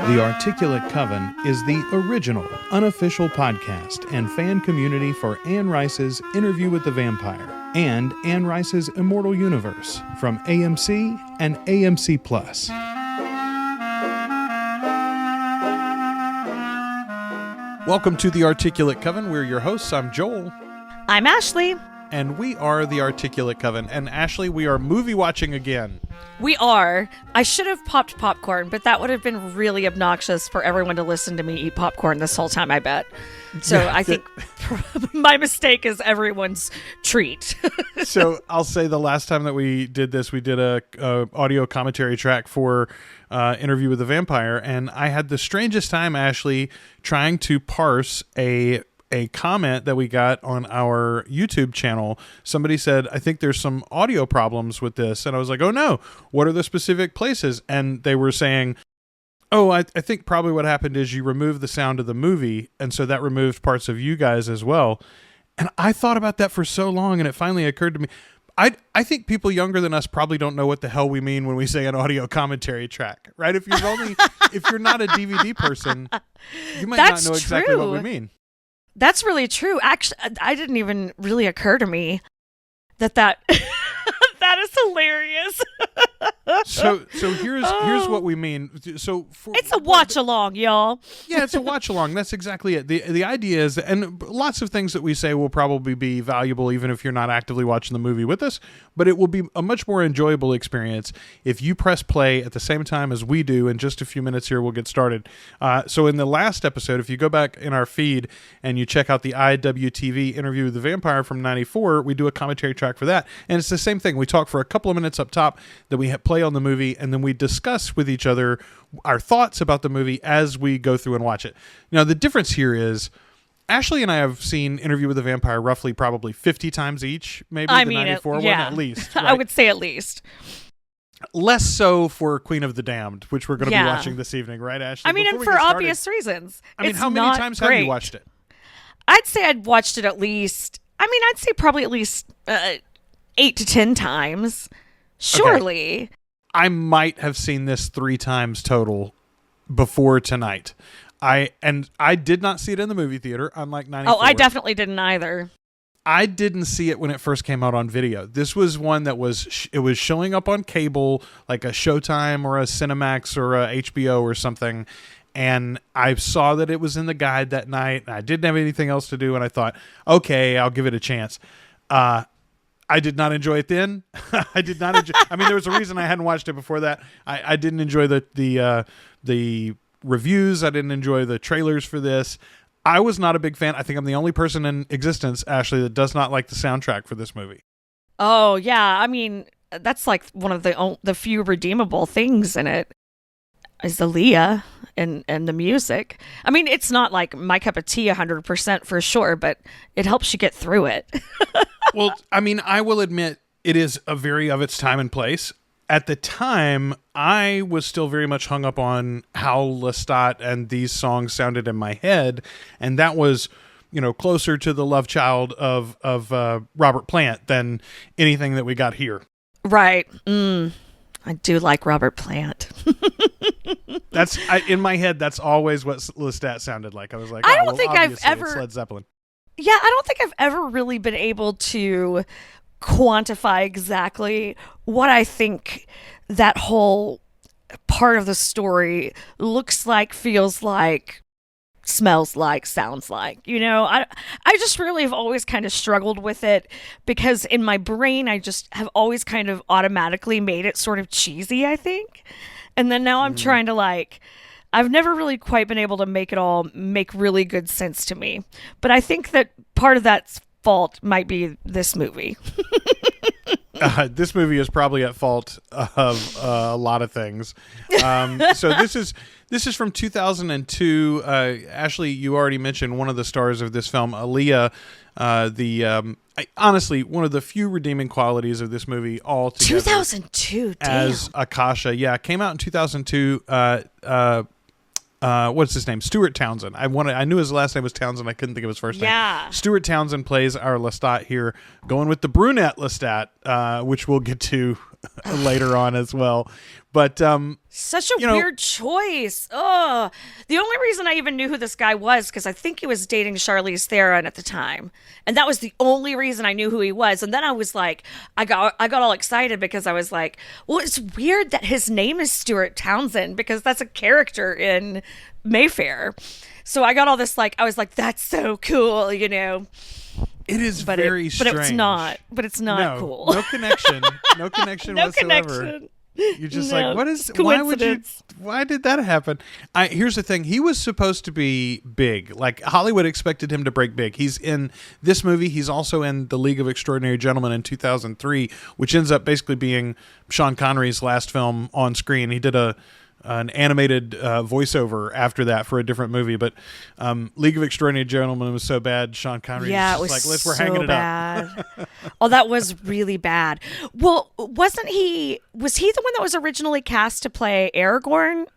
The Articulate Coven is the original, unofficial podcast and fan community for Anne Rice's Interview with the Vampire and Anne Rice's Immortal universe from AMC and AMC+. Welcome to The Articulate Coven. We're your hosts. I'm Joel. I'm Ashley. And we are The Articulate Coven. And Ashley, we are movie watching again. We are. I should have popped popcorn, but that would have been really obnoxious for everyone to listen to me eat popcorn this whole time, I bet. So yeah, I think my mistake is everyone's treat. So I'll say the last time that we did this, we did a audio commentary track for Interview with the Vampire, and I had the strangest time, Ashley, trying to parse a comment that we got on our YouTube channel. Somebody said, I think there's some audio problems with this. And I was like, oh no, what are the specific places? And they were saying, oh, I think probably what happened is you removed the sound of the movie. And so that removed parts of you guys as well. And I thought about that for so long, and it finally occurred to me. I think people younger than us probably don't know what the hell we mean when we say an audio commentary track, right? If you're not a DVD person, you might not know exactly what we mean. That's really true. Actually, I didn't even really occur to me that that is hilarious. So here's what we mean. So it's a watch along, y'all. Yeah, it's a watch along. That's exactly it. The idea is, and lots of things that we say will probably be valuable even if you're not actively watching the movie with us, but it will be a much more enjoyable experience if you press play at the same time as we do. In just a few minutes here, we'll get started. So in the last episode, if you go back in our feed and you check out the IWTV Interview with the Vampire from '94, we do a commentary track for that. And it's the same thing. We talk for a couple of minutes up top that we play on the movie, and then we discuss with each other our thoughts about the movie as we go through and watch it. Now, the difference here is Ashley and I have seen Interview with the Vampire roughly probably 50 times each, maybe the 94 one at least. Right? I would say at least. Less so for Queen of the Damned, which we're going to be watching this evening, right, Ashley? I mean, and for obvious reasons. I mean, how many times have you watched it? I'd say I'd watched it at least, I'd say probably at least 8 to 10 times. Surely. Okay. I might have seen this 3 times total before tonight. I did not see it in the movie theater, unlike 94. Oh, I definitely didn't either. I didn't see it when it first came out on video. This was one that was showing up on cable, like a Showtime or a Cinemax or a HBO or something. And I saw that it was in the guide that night, and I didn't have anything else to do, and I thought, okay, I'll give it a chance. I did not enjoy it then. I did not enjoy. I mean, there was a reason I hadn't watched it before that. I didn't enjoy the reviews. I didn't enjoy the trailers for this. I was not a big fan. I think I'm the only person in existence, Ashley, that does not like the soundtrack for this movie. Oh yeah, I mean that's like one of the few redeemable things in it is the Leah and the music. I mean, it's not like my cup of tea 100% for sure, but it helps you get through it. Well, I mean, I will admit it is a very of its time and place. At the time, I was still very much hung up on how Lestat and these songs sounded in my head, and that was, closer to the love child of Robert Plant than anything that we got here. Right. I do like Robert Plant. In my head, that's always what Lestat sounded like. I was like, I don't think I've ever it's Led Zeppelin. Yeah, I don't think I've ever really been able to quantify exactly what I think that whole part of the story looks like, feels like, smells like, sounds like. I just really have always kind of struggled with it because in my brain I just have always kind of automatically made it sort of cheesy, I think. And then now I'm trying to I've never really quite been able to make it all make really good sense to me. But I think that part of that fault might be this movie. This movie is probably at fault of a lot of things. So this is from 2002. Ashley, you already mentioned one of the stars of this film, Aaliyah. Honestly, one of the few redeeming qualities of this movie altogether. 2002, damn. As Akasha. Yeah, came out in 2002. What's his name? Stuart Townsend. I knew his last name was Townsend. I couldn't think of his first name. Yeah. Stuart Townsend plays our Lestat here, going with the brunette Lestat, which we'll get to later on as well. But Such a weird choice. Oh, the only reason I even knew who this guy was because I think he was dating Charlize Theron at the time, and that was the only reason I knew who he was. And then I was like, I got all excited because I was like, well, it's weird that his name is Stuart Townsend because that's a character in Mayfair. So I got all this I was like, that's so cool, It is very strange. But it's not. But it's not cool. No connection. No connection whatsoever. Connection. You're just why did that happen? Here's the thing. He was supposed to be big. Like, Hollywood expected him to break big. He's in this movie. He's also in The League of Extraordinary Gentlemen in 2003, which ends up basically being Sean Connery's last film on screen. He did an animated voiceover after that for a different movie, but League of Extraordinary Gentlemen was so bad, Sean Connery was just like, we're hanging it up. Oh, that was really bad. Well, was he the one that was originally cast to play Aragorn?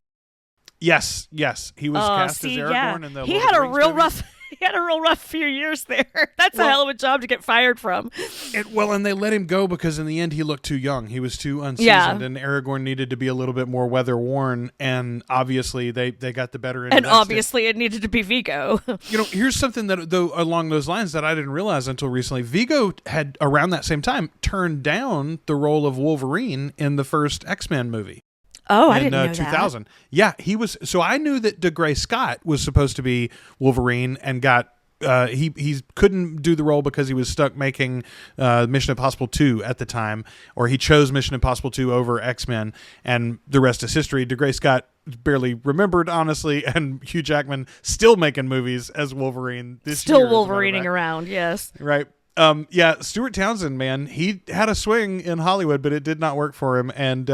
Yes, he was cast as Aragorn in the He had a real rough few years there. That's a hell of a job to get fired from. And they let him go because in the end he looked too young. He was too unseasoned, and Aragorn needed to be a little bit more weather worn. And obviously they got the better end. And obviously it needed to be Viggo. Here's something that though along those lines that I didn't realize until recently. Viggo had around that same time turned down the role of Wolverine in the first X-Men movie. Oh, I didn't know 2000. that. Yeah, he was. So I knew that DeGray Scott was supposed to be Wolverine and got he couldn't do the role because he was stuck making Mission Impossible 2 at the time, or he chose Mission Impossible 2 over X-Men, and the rest is history. DeGray Scott barely remembered, honestly, and Hugh Jackman still making movies as Wolverine this year. Still Wolverining around, yes. Right. Stuart Townsend, man, he had a swing in Hollywood, but it did not work for him, and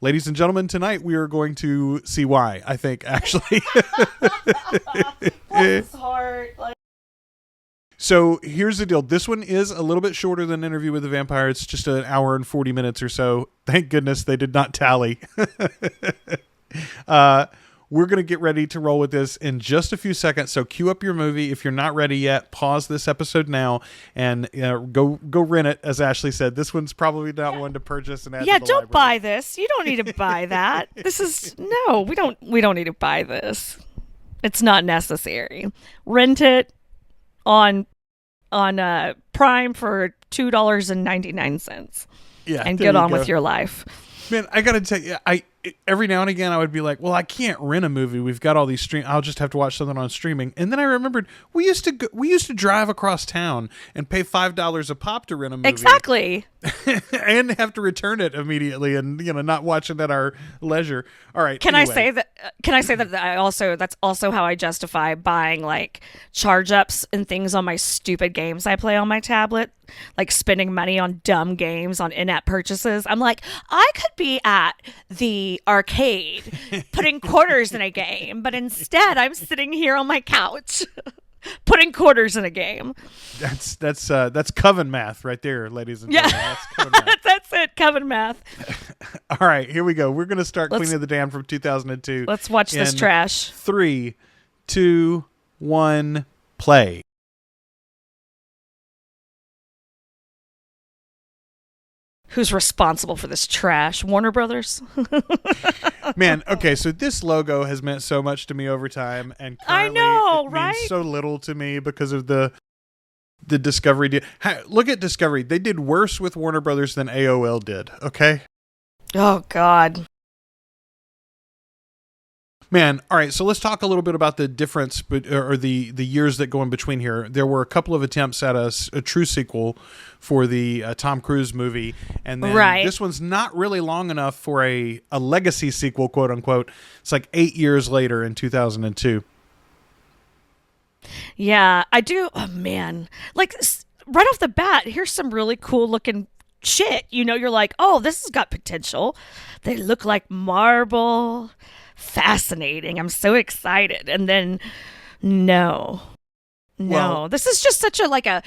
ladies and gentlemen, tonight we are going to see why, I think, actually. Bless his heart. So here's the deal. This one is a little bit shorter than Interview with the Vampire. It's just an hour and 40 minutes or so. Thank goodness they did not tally. We're going to get ready to roll with this in just a few seconds. So cue up your movie. If you're not ready yet, pause this episode now and go rent it. As Ashley said, this one's probably not one to purchase and add to the don't library. buy this. You don't need to buy that. We don't need to buy this. It's not necessary. Rent it on Prime for $2.99. Yeah, and get on with your life. Man, I gotta tell you, every now and again I would be like, well, I can't rent a movie. We've got all these I'll just have to watch something on streaming. And then I remembered we used to drive across town and pay $5 a pop to rent a movie. Exactly. And have to return it immediately, and not watch it at our leisure. All right. Can I say that that's also how I justify buying charge ups and things on my stupid games I play on my tablet, like spending money on dumb games on in-app purchases. I'm like, I could be at the arcade putting quarters in a game, but instead I'm sitting here on my couch putting quarters in a game. That's coven math right there, ladies and gentlemen. That's coven math. That's it, coven math. All right, here we go. We're going to start Queen of the Damned from 2002. Let's watch this trash. 3, 2, 1, play. Who's responsible for this trash? Warner Brothers? Man, okay, so this logo has meant so much to me over time, and currently it means so little to me because of the Discovery deal. Look at Discovery. They did worse with Warner Brothers than AOL did, okay? Oh, God. Man, all right, so let's talk a little bit about the difference, or the years that go in between here. There were a couple of attempts at a true sequel for the Tom Cruise movie, and then this one's not really long enough for a legacy sequel, quote unquote. It's like 8 years later in 2002. Yeah, I do. Oh, man. Right off the bat, here's some really cool looking shit. You're like, oh, this has got potential. They look like marble. Fascinating. I'm so excited. And then no, this is just such a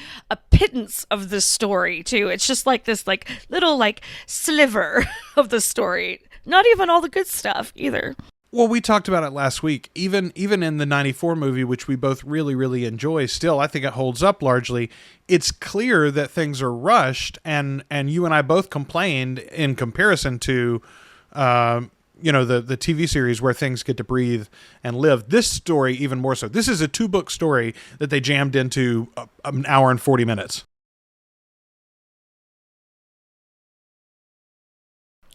pittance of the story too. It's just like this little sliver of the story. Not even all the good stuff either. Well, we talked about it last week. Even in the 94 movie, which we both really, really enjoy, still, I think it holds up largely. It's clear that things are rushed, and you and I both complained in comparison to, the TV series where things get to breathe and live. This story, even more so. This is a 2-book story that they jammed into an hour and 40 minutes.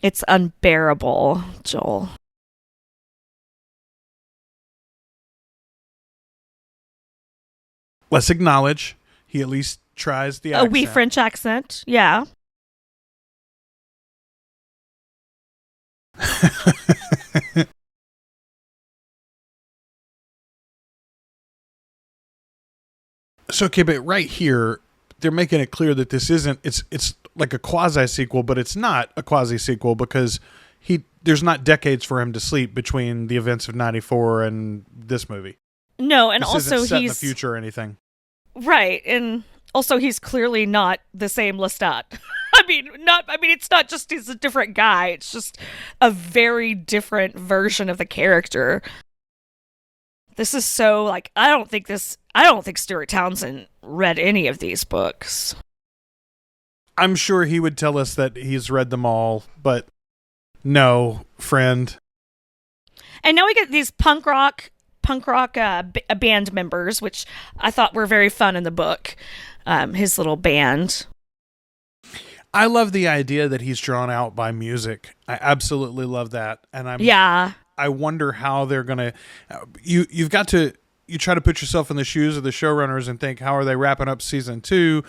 It's unbearable, Joel. Let's acknowledge he at least tries the accent. A wee French accent, yeah. So, okay, but right here, they're making it clear that this isn't, it's like a quasi-sequel, but it's not a quasi-sequel because there's not decades for him to sleep between the events of 94 and this movie. No, and this also isn't set he's in the future or anything. Right, and also he's clearly not the same Lestat. It's not just he's a different guy. It's just a very different version of the character. This is so like I don't think Stuart Townsend read any of these books. I'm sure he would tell us that he's read them all, but no, friend. And now we get these punk rock band members, which I thought were very fun in the book. His little band. I love the idea that he's drawn out by music. I absolutely love that, and I wonder how they're gonna. You try to put yourself in the shoes of the showrunners and think, how are they wrapping up season 2?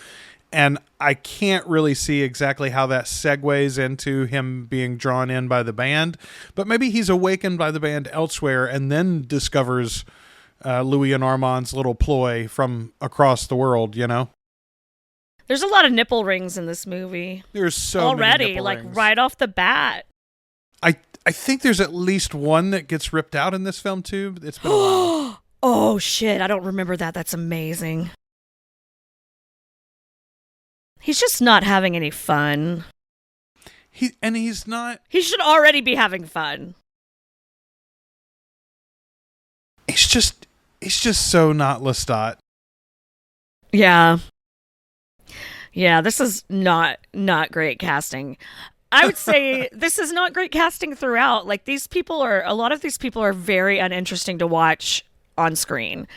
And I can't really see exactly how that segues into him being drawn in by the band. But maybe he's awakened by the band elsewhere and then discovers Louis and Armand's little ploy from across the world, you know? There's a lot of nipple rings in this movie. There's so already, many nipple like rings. right off the bat. I think there's at least one that gets ripped out in this film, too. It's been a while. Oh, shit. I don't remember that. That's amazing. He's just not having any fun. He's not. He should already be having fun. He's just so not Lestat. Yeah. Yeah, this is not great casting. I would say this is not great casting throughout. Like a lot of these people are very uninteresting to watch on screen.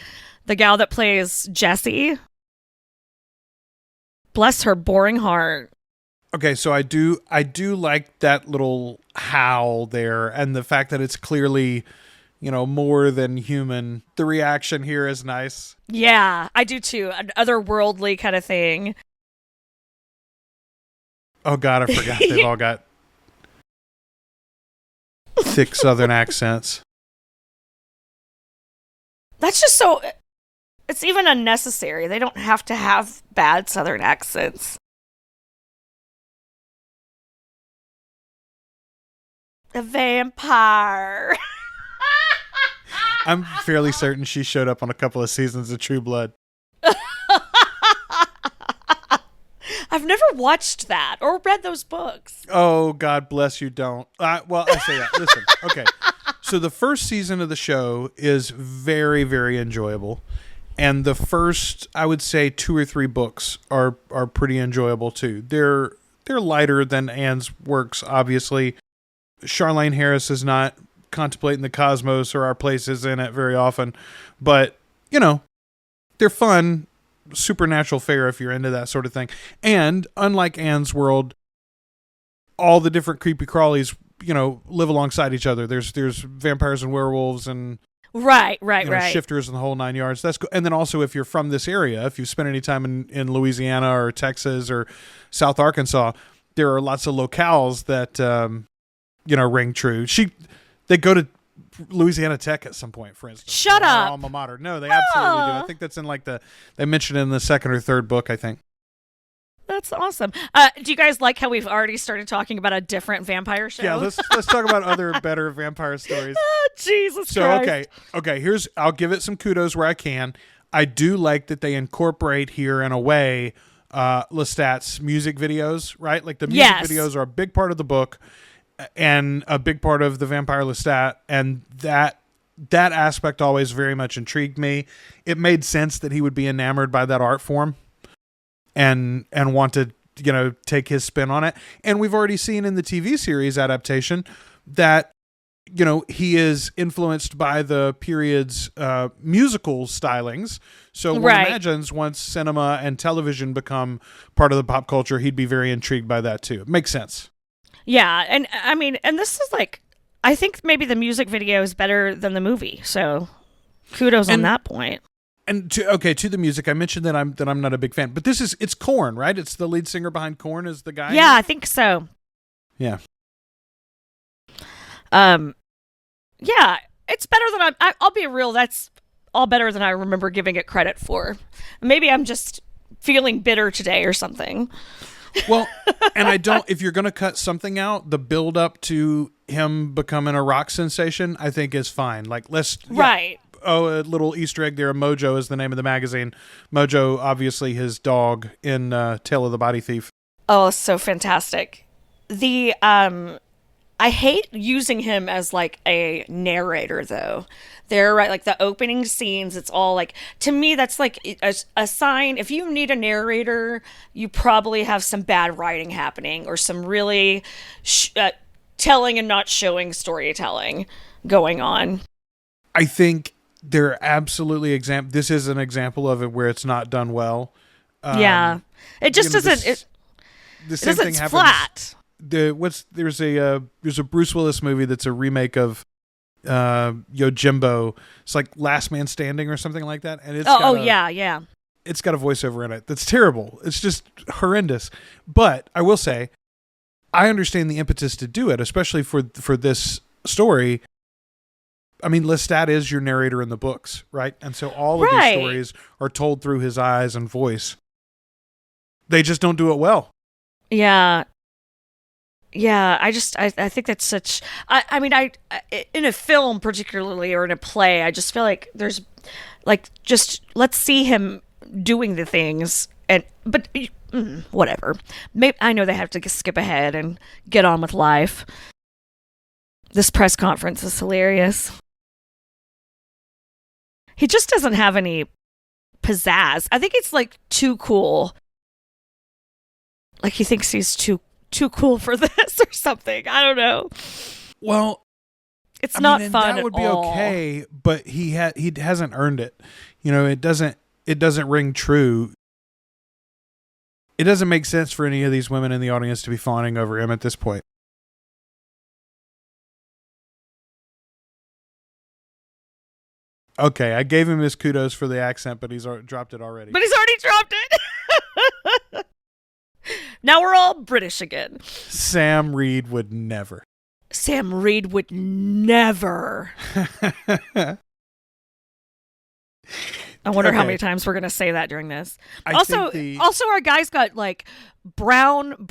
The gal that plays Jessie, bless her boring heart. Okay, so I do like that little howl there, and the fact that it's clearly, more than human. The reaction here is nice. Yeah, I do too. An otherworldly kind of thing. Oh God, I forgot they've all got thick Southern accents. That's just so. It's even unnecessary. They don't have to have bad Southern accents. A vampire. I'm fairly certain she showed up on a couple of seasons of True Blood. I've never watched that or read those books. Oh, God bless you, don't. Well, I say that. Listen, okay. So the first season of the show is very, very enjoyable. And the first, I would say, 2 or 3 books are pretty enjoyable, too. They're lighter than Anne's works, obviously. Charlaine Harris is not contemplating the cosmos or our places in it very often. But, they're fun. Supernatural fare if you're into that sort of thing. And unlike Anne's world, all the different creepy crawlies, live alongside each other. There's vampires and werewolves and right. shifters and the whole 9 yards. That's cool. And then also if you're from this area, if you spent any time in Louisiana or Texas or South Arkansas, there are lots of locales that ring true. They go to Louisiana Tech at some point, for instance. Shut up. Alma mater. No, they absolutely do. I think that's in they mentioned it in the 2nd or 3rd book, I think. That's awesome. Do you guys like how we've already started talking about a different vampire show? Yeah, let's talk about other better vampire stories. Oh, Jesus Christ. Okay, I'll give it some kudos where I can. I do like that they incorporate here in a way Lestat's music videos, right? Like the music videos are a big part of the book. and a big part of the vampire Lestat, and that aspect always very much intrigued me. It made sense that he would be enamored by that art form and want to, take his spin on it. And we've already seen in the TV series adaptation that, he is influenced by the period's musical stylings. So one imagines once cinema and television become part of the pop culture, he'd be very intrigued by that too. It makes sense. Yeah, and I mean, and this is like, I think maybe the music video is better than the movie. So kudos on that point. And to the music, I mentioned that I'm not a big fan, but it's Korn, right? It's the lead singer behind Korn is the guy. Yeah, I think so. Yeah. Yeah, it's better than I'll be real. That's all better than I remember giving it credit for. Maybe I'm just feeling bitter today or something. Well, and if you're going to cut something out, the build up to him becoming a rock sensation, I think is fine. Like, right. Oh, a little Easter egg there. Mojo is the name of the magazine. Mojo, obviously his dog in Tale of the Body Thief. Oh, so fantastic. I hate using him as like a narrator though. They're right, like the opening scenes, it's all like, to me, that's like a sign. If you need a narrator, you probably have some bad writing happening or some really telling and not showing storytelling going on. I think there are absolutely this is an example of it where it's not done well. Yeah. It just doesn't, the same thing happens. Flat. There's a Bruce Willis movie that's a remake of Yojimbo. It's like Last Man Standing or something like that, and it's yeah. It's got a voiceover in it that's terrible. It's just horrendous. But I will say, I understand the impetus to do it, especially for this story. I mean, Lestat is your narrator in the books, right? And so all of these stories are told through his eyes and voice. They just don't do it well. Yeah. Yeah, I think that's such. I mean, in a film particularly or in a play, I just feel like there's, like, just let's see him doing the things, but whatever. Maybe I know they have to skip ahead and get on with life. This press conference is hilarious. He just doesn't have any pizzazz. I think it's like too cool. Like he thinks he's too cool for this or something. I don't know. Well, it's not fun. That would be okay, but he hasn't earned it. It doesn't ring true. It doesn't make sense for any of these women in the audience to be fawning over him at this point. Okay, I gave him his kudos for the accent, but he's dropped it already. But he's already dropped it. Now we're all British again. Sam Reed would never. Sam Reed would never. I wonder how many times we're going to say that during this. Also, our guy's got like brownity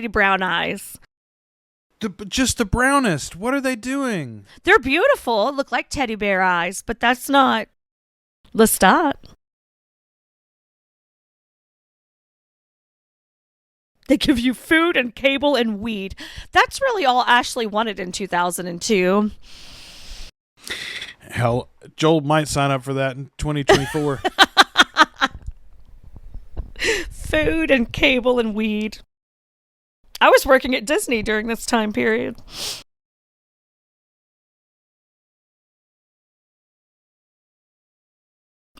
brown eyes. Just the brownest. What are they doing? They're beautiful. Look like teddy bear eyes, but that's not Lestat. They give you food and cable and weed. That's really all Ashley wanted in 2002. Hell, Joel might sign up for that in 2024. Food and cable and weed. I was working at Disney during this time period.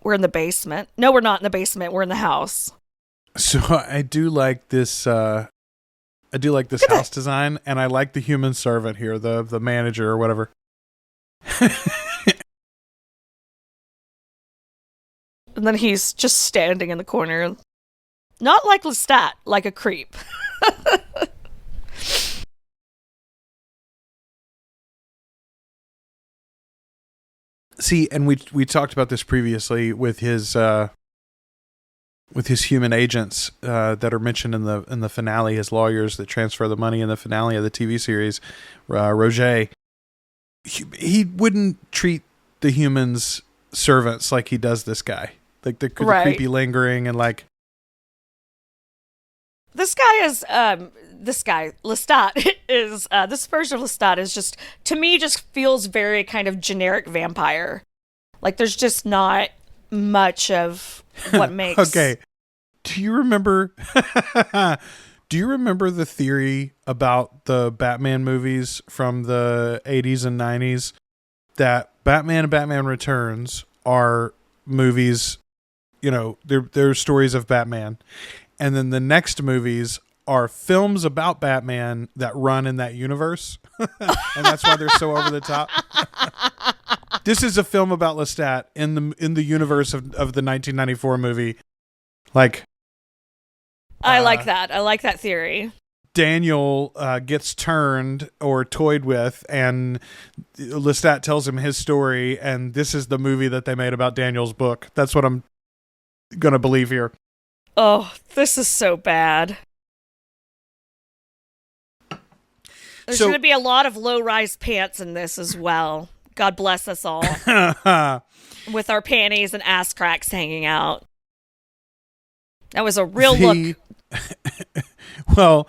We're in the basement. No, we're not in the basement. We're in the house. So I do like this. I do like this house design, and I like the human servant here, the manager or whatever. And then he's just standing in the corner, not like Lestat, like a creep. See, and we talked about this previously with his human agents that are mentioned in the finale, his lawyers that transfer the money in the finale of the TV series, Roger. He wouldn't treat the humans servants like he does this guy, like the creepy lingering and like. Lestat is this version of Lestat is just, to me, just feels very kind of generic vampire. Like there's just not much of what makes. Okay. Do you remember do you remember the theory about the Batman movies from the 80s and 90s that Batman and Batman Returns are movies, they're stories of Batman, and then the next movies are films about Batman that run in that universe, and that's why they're so over the top. This is a film about Lestat in the universe of the 1994 movie. Like, I like that. I like that theory. Daniel gets turned or toyed with, and Lestat tells him his story, and this is the movie that they made about Daniel's book. That's what I'm going to believe here. Oh, this is so bad. There's going to be a lot of low-rise pants in this as well. God bless us all. With our panties and ass cracks hanging out. That was a real look. Well,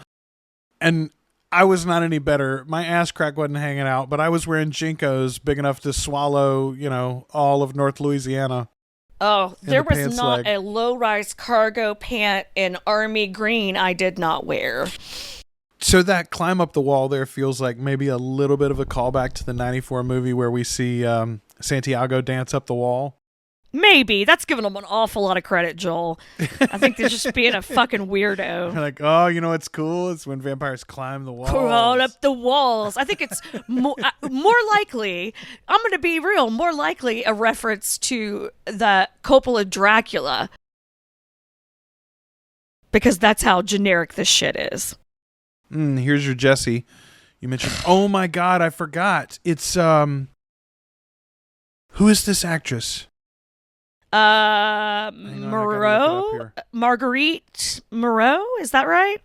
and I was not any better. My ass crack wasn't hanging out, but I was wearing Jinkos big enough to swallow, all of North Louisiana. Oh, there was not a low-rise cargo pant in army green I did not wear. So that climb up the wall there feels like maybe a little bit of a callback to the 94 movie where we see Santiago dance up the wall. Maybe. That's giving them an awful lot of credit, Joel. I think they're just being a fucking weirdo. They're like, oh, it's cool? It's when vampires climb the walls. Crawl up the walls. I think it's more likely, I'm going to be real, more likely a reference to the Coppola Dracula. Because that's how generic this shit is. Here's your Jesse. You mentioned, oh my God, I forgot. It's, who is this actress? Moreau? Marguerite Moreau? Is that right?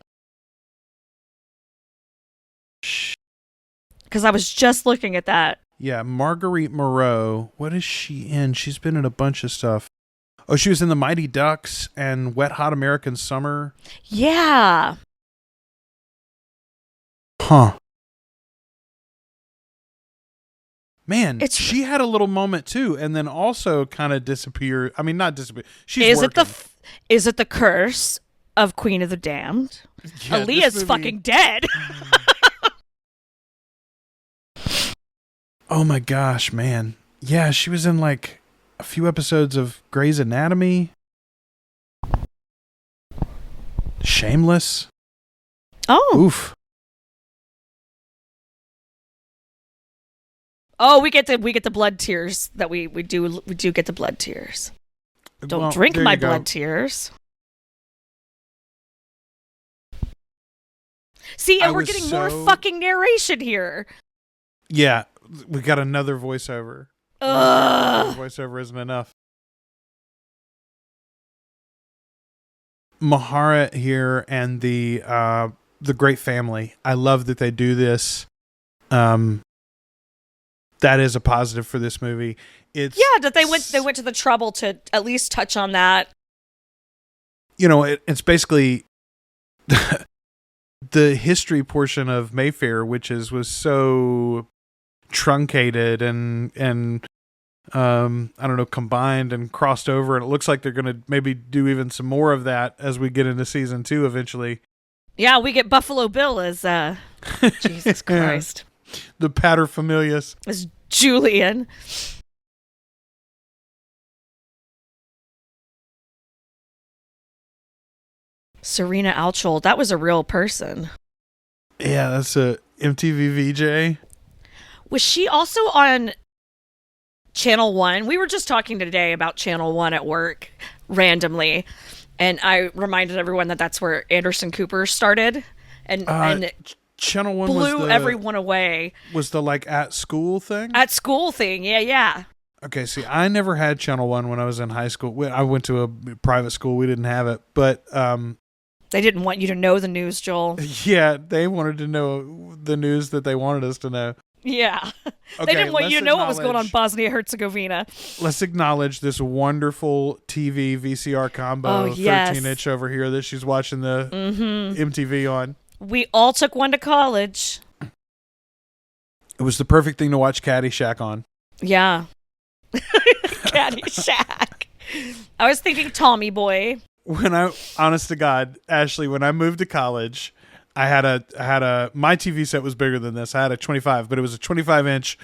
Because I was just looking at that. Yeah, Marguerite Moreau. What is she in? She's been in a bunch of stuff. Oh, she was in The Mighty Ducks and Wet Hot American Summer. Yeah. Huh. Man, she had a little moment too, and then also kind of disappeared. I mean, not disappear. She's working. Is it the curse of Queen of the Damned? Yeah, Aaliyah's fucking dead. Oh my gosh, man. Yeah, she was in like a few episodes of Grey's Anatomy. Shameless. Oh. Oof. Oh, we get the blood tears that we do get the blood tears. Don't drink my blood tears. See, and we're getting more fucking narration here. Yeah, we got another voiceover. Voiceover isn't enough. Mahara here and the great family. I love that they do this. That is a positive for this movie. That they went to the trouble to at least touch on that. It's basically the history portion of Mayfair, which was so truncated and I don't know, combined and crossed over, and it looks like they're going to maybe do even some more of that as we get into season 2 eventually. Yeah, we get Buffalo Bill as Jesus Christ. The paterfamilias. As Julian. Serena Alchol, that was a real person. Yeah, that's a MTV VJ. Was she also on Channel 1? We were just talking today about Channel 1 at work randomly, and I reminded everyone that that's where Anderson Cooper started, and Channel 1 blew everyone away. Was the at school thing? At school thing, yeah. Okay, see, I never had Channel 1 when I was in high school. I went to a private school. We didn't have it, but they didn't want you to know the news, Joel. Yeah, they wanted to know the news that they wanted us to know. Yeah. Okay, They didn't want you to know what was going on in acknowledge- Bosnia-Herzegovina. Let's acknowledge this wonderful TV VCR combo, Oh, yes. 13-inch over here that she's watching the MTV on. We all took one to college. It was the perfect thing to watch Caddyshack on. Yeah. Caddyshack. I was thinking Tommy Boy. Honest to God, Ashley, when I moved to college, I had a my TV set was bigger than this. I had a 25, but it was a 25-inch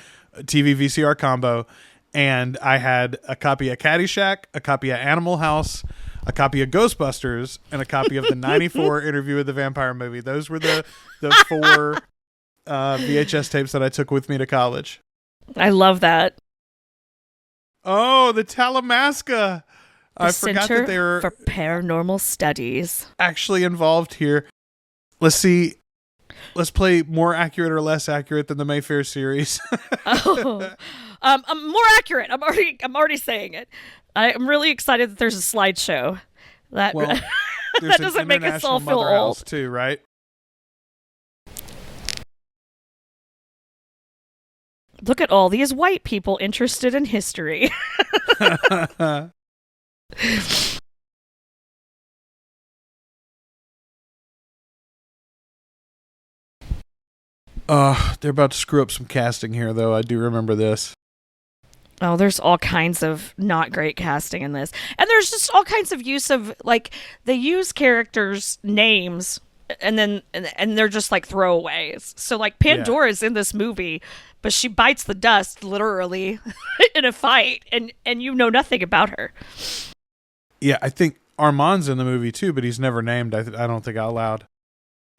TV VCR combo, and I had a copy of Caddyshack, a copy of Animal House, a copy of Ghostbusters, and a copy of the 94 Interview with the Vampire movie. Those were the 4 VHS tapes that I took with me to college. I love that. Oh, the Talamasca. I forgot Center that they were for Paranormal Studies. actually involved here. Let's see. Let's play more accurate or less accurate than the Mayfair series. Oh, more accurate. I'm already saying it. I'm really excited that there's a slideshow. That Well, there's that an doesn't make us all International feel Mother House old. too, right? Look at all these white people interested in history. They're about to screw up some casting here, though. I do remember this. Oh, there's all kinds of not great casting in this. And there's just all kinds of use of, like, they use characters' names and then and they're just like throwaways. So like Pandora's in this movie, but she bites the dust literally in a fight and you know nothing about her. Yeah, I think Armand's in the movie too, but he's never named. I don't think out loud.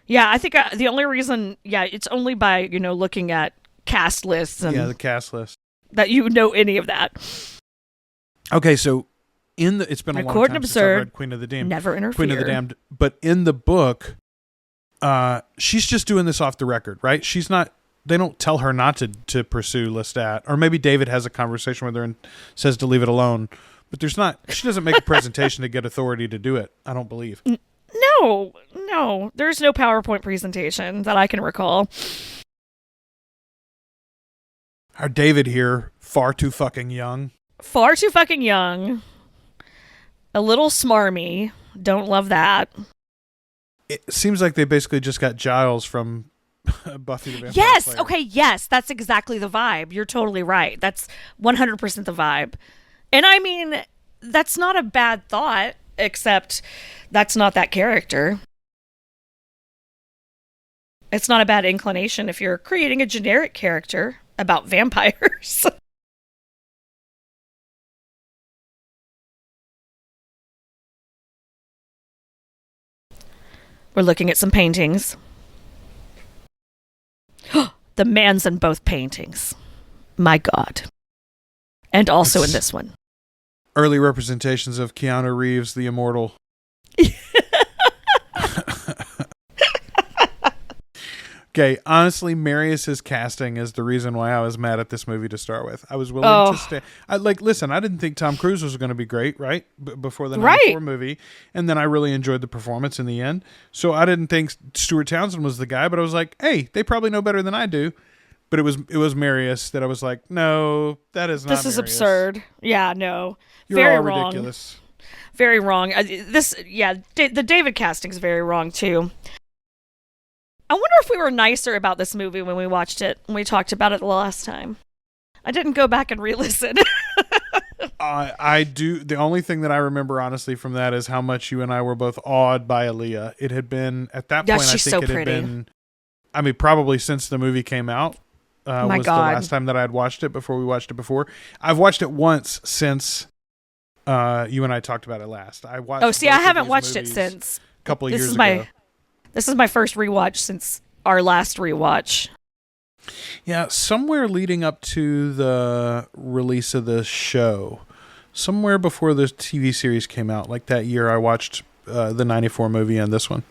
Yeah, I think the only reason, it's only by, looking at cast lists and The cast list. that you know any of that. Okay, so it's been a long Record and time since I observe, read Queen of the Damned. never interfere. Queen of the Damned, but in the book, she's just doing this off the record, right? She's not. They don't tell her not to pursue Lestat, or maybe David has a conversation with her and says to leave it alone. But there's not. She doesn't make a presentation to get authority to do it. I don't believe. No, there's no PowerPoint presentation that I can recall. Our David here, far too fucking young. Far too fucking young. A little smarmy. Don't love that. It seems like they basically just got Giles from Buffy the Vampire Yes. Slayer. Okay. Yes. That's exactly the vibe. You're totally right. That's 100% the vibe. And I mean, that's not a bad thought, except that's not that character. It's not a bad inclination if you're creating a generic character about vampires. We're looking at some paintings. The man's in both paintings. My God. And also in this one. Early representations of Keanu Reeves, the Immortal. Okay, honestly, Marius's casting is the reason why I was mad at this movie to start with. I was willing to stay. Listen, I didn't think Tom Cruise was going to be great, right? Before the 94 movie. And then I really enjoyed the performance in the end. So I didn't think Stuart Townsend was the guy, but I was like, hey, they probably know better than I do. But it was Marius that I was like, no, that is not This is Marius. absurd. Yeah, no. You're very all wrong. ridiculous. Very wrong. The David casting's very wrong, too. I wonder if we were nicer about this movie when we watched it, when we talked about it the last time. I didn't go back and re-listen. I do. The only thing that I remember, honestly, from that is how much you and I were both awed by Aaliyah. It had been, at that point, I she's think so it had pretty. been, I mean, probably since the movie came out. My was God. the last time that I had watched it before we watched it before. I've watched it once since you and I talked about it last. I watched. I haven't watched it since. A couple of This years is ago. This is my first rewatch since our last rewatch. Yeah, somewhere leading up to the release of the show, somewhere before the TV series came out, like that year, I watched the 94 movie and this one.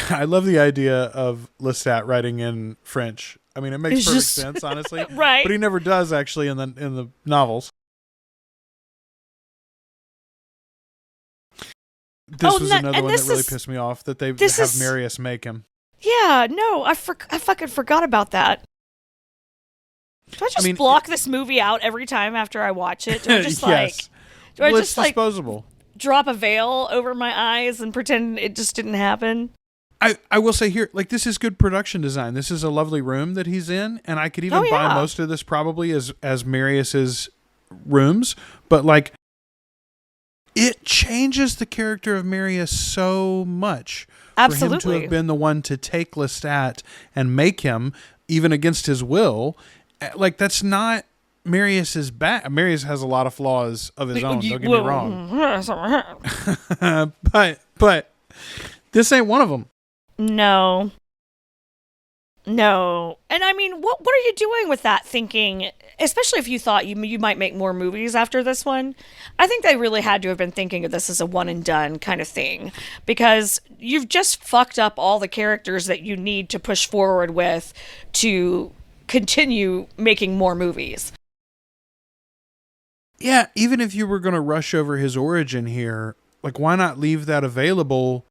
I love the idea of Lestat writing in French. I mean, it makes It's perfect just- sense, honestly. Right. But he never does, actually, in the novels. This was another one that really pissed me off, that they have Marius make him. Yeah, no, I fucking forgot about that. Do I just block this movie out every time after I watch it? Do I just yes. do I Well, just it's disposable. drop a veil over my eyes and pretend it just didn't happen? I will say here, like, this is good production design. This is a lovely room that he's in, and I could even buy most of this probably as Marius's rooms, but like, it changes the character of Marius so much. Absolutely. For him to have been the one to take Lestat and make him, even against his will, like, that's not Marius's bad. Marius has a lot of flaws of his own, don't get me wrong. but this ain't one of them. No. No. And I mean, what are you doing with that thinking, especially if you thought you might make more movies after this one? I think they really had to have been thinking of this as a one and done kind of thing, because you've just fucked up all the characters that you need to push forward with to continue making more movies. Yeah, even if you were going to rush over his origin here, like, why not leave that available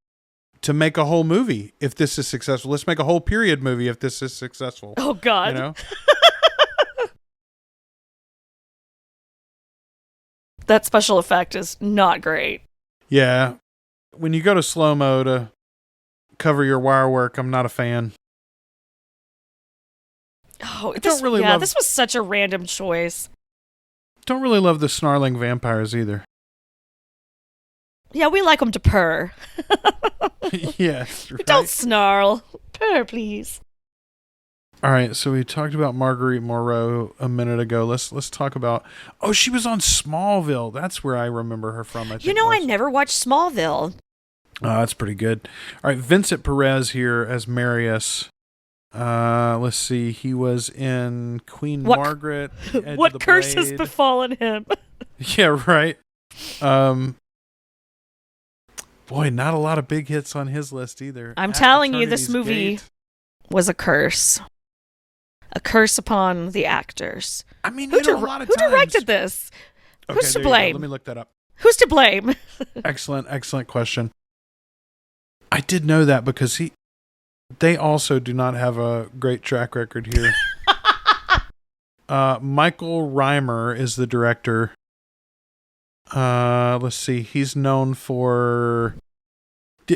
to make a whole movie if this is successful? Let's make a whole period movie if this is successful. Oh, God. You know? That special effect is not great. Yeah. When you go to slow-mo to cover your wire work, I'm not a fan. Oh, this was such a random choice. Don't really love the snarling vampires either. Yeah, we like them to purr. Yes, right? Don't snarl. Purr, please. All right, so we talked about Marguerite Moreau a minute ago. Let's talk about... Oh, she was on Smallville. That's where I remember her from, I think. I never watched Smallville. Oh, that's pretty good. All right, Vincent Perez here as Marius. Let's see. He was in Queen Margaret. What curse has befallen him? Yeah, right. Boy, not a lot of big hits on his list either. I'm telling you, this movie was a curse. A curse upon the actors. I mean, who directed this? Okay, who's to blame? Let me look that up. Who's to blame? Excellent question. I did know that because they also do not have a great track record here. Michael Reimer is the director. Let's see. He's known for...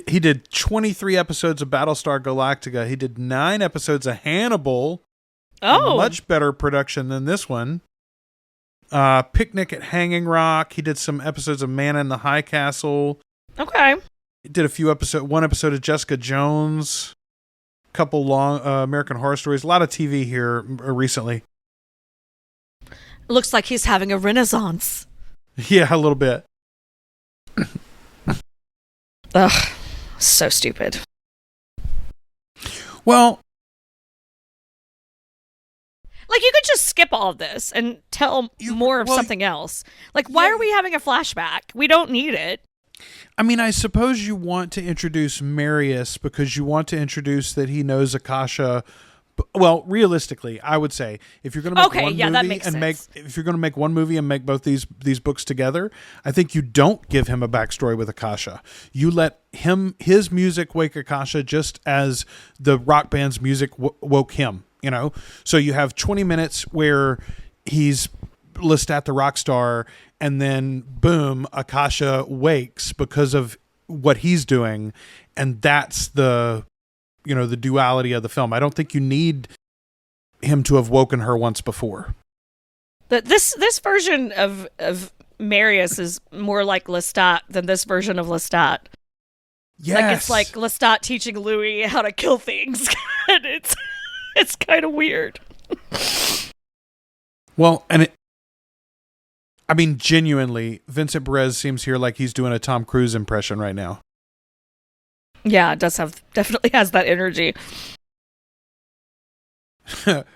He did 23 episodes of Battlestar Galactica. He did 9 episodes of Hannibal. Oh. A much better production than this one. Picnic at Hanging Rock. He did some episodes of Man in the High Castle. Okay. He did one episode of Jessica Jones. A couple long American Horror Stories. A lot of TV here recently. Looks like he's having a renaissance. Yeah, a little bit. Ugh, so stupid. Well, like, you could just skip all of this and tell more of something else. Like, why are we having a flashback? We don't need it. I mean, I suppose you want to introduce Marius because you want to introduce that he knows Akasha. Well, realistically, I would say if you're going to make one movie that makes sense. If you're going to make one movie and make both these books together, I think you don't give him a backstory with Akasha. You let his music wake Akasha just as the rock band's music woke him. You know, so you have 20 minutes where he's Lestat the rock star, and then boom, Akasha wakes because of what he's doing, and that's the duality of the film. I don't think you need him to have woken her once before. This version of Marius is more like Lestat than this version of Lestat. Yes. Like, it's like Lestat teaching Louis how to kill things. And it's kind of weird. Well, and I mean, genuinely, Vincent Perez seems here like he's doing a Tom Cruise impression right now. Yeah, it definitely has that energy.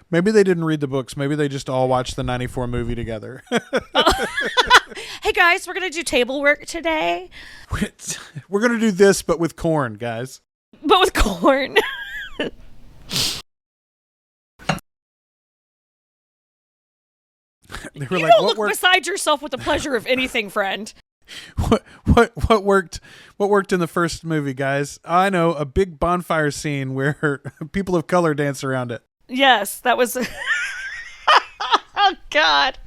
Maybe they didn't read the books. Maybe they just all watched the 94 movie together. Hey guys, we're going to do table work today. We're going to do this, but with corn, guys. But with corn. They were you like, don't look beside yourself with the pleasure of anything, friend. What worked? What worked in the first movie, guys? I know, a big bonfire scene where people of color dance around it. Yes, that was. Oh God.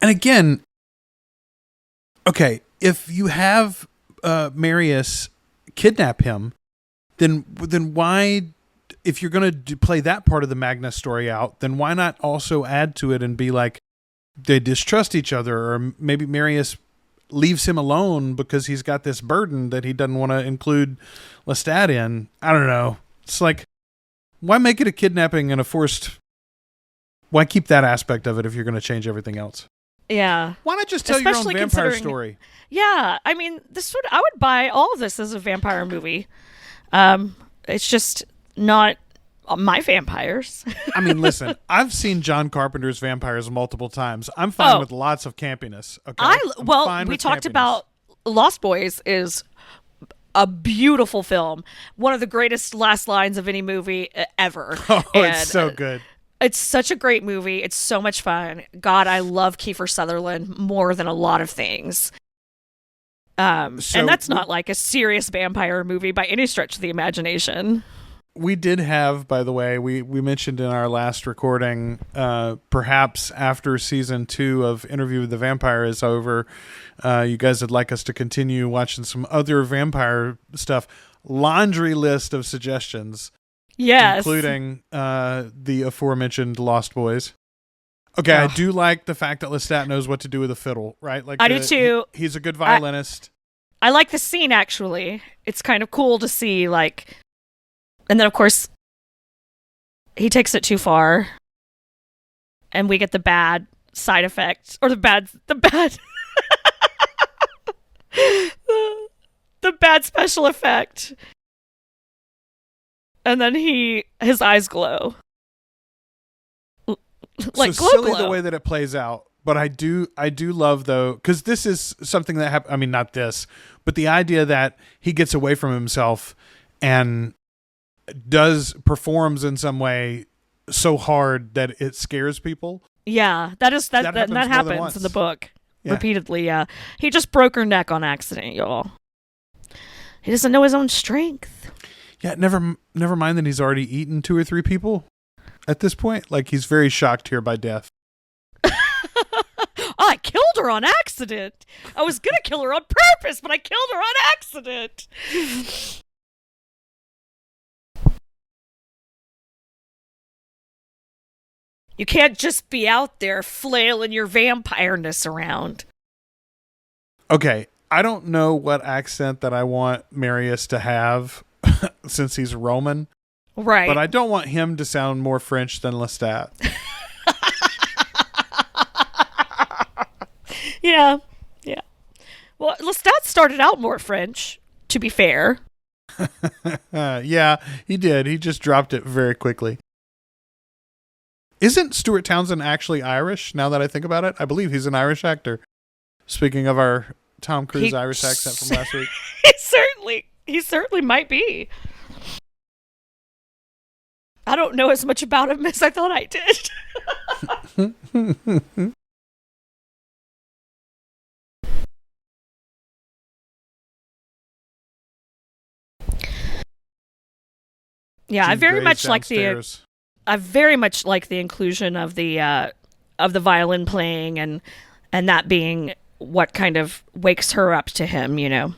And again, okay, if you have Marius kidnap him, then why, if you're going to play that part of the Magnus story out, then why not also add to it and be like, they distrust each other, or maybe Marius leaves him alone because he's got this burden that he doesn't want to include Lestat in. I don't know. It's like, why make it a kidnapping and a forced... Why keep that aspect of it if you're going to change everything else? Yeah. Why not just tell Especially your own vampire considering- story? Yeah, I mean, I would buy all of this as a vampire movie. It's just not my vampires. I mean, listen, I've seen John Carpenter's vampires multiple times. I'm fine with lots of campiness. Okay. We talked about Lost Boys is a beautiful film. One of the greatest last lines of any movie ever. Oh, it's so good. It's such a great movie. It's so much fun. God, I love Kiefer Sutherland more than a lot of things. And that's not like a serious vampire movie by any stretch of the imagination. We did have, by the way, we mentioned in our last recording, perhaps after season 2 of Interview with the Vampire is over, you guys would like us to continue watching some other vampire stuff. Laundry list of suggestions. Yes. Including the aforementioned Lost Boys. Okay, I do like the fact that Lestat knows what to do with a fiddle, right? Like I do too. He's a good violinist. I like the scene, actually. It's kind of cool to see, like... And then, of course, he takes it too far. And we get the bad side effect. Or the bad... the bad special effect. And then his eyes glow. Like so glow silly glow. the way that it plays out. But I do love, though, because this is something that happened. I mean, not this, but the idea that he gets away from himself and performs in some way so hard that it scares people. Yeah, that happens in the book repeatedly. Yeah, he just broke her neck on accident, y'all. He doesn't know his own strength. Yeah, never mind that he's already eaten 2 or 3 people at this point. Like, he's very shocked here by death. I killed her on accident. I was gonna kill her on purpose, but I killed her on accident. You can't just be out there flailing your vampireness around. Okay, I don't know what accent that I want Marius to have since he's Roman. Right. But I don't want him to sound more French than Lestat. Yeah. Well, Lestat started out more French, to be fair. Yeah, he did. He just dropped it very quickly. Isn't Stuart Townsend actually Irish, now that I think about it? I believe he's an Irish actor. Speaking of our Tom Cruise Irish accent from last week. He certainly might be. I don't know as much about him as I thought I did. Yeah, I very much like the inclusion of the violin playing and that being what kind of wakes her up to him, you know.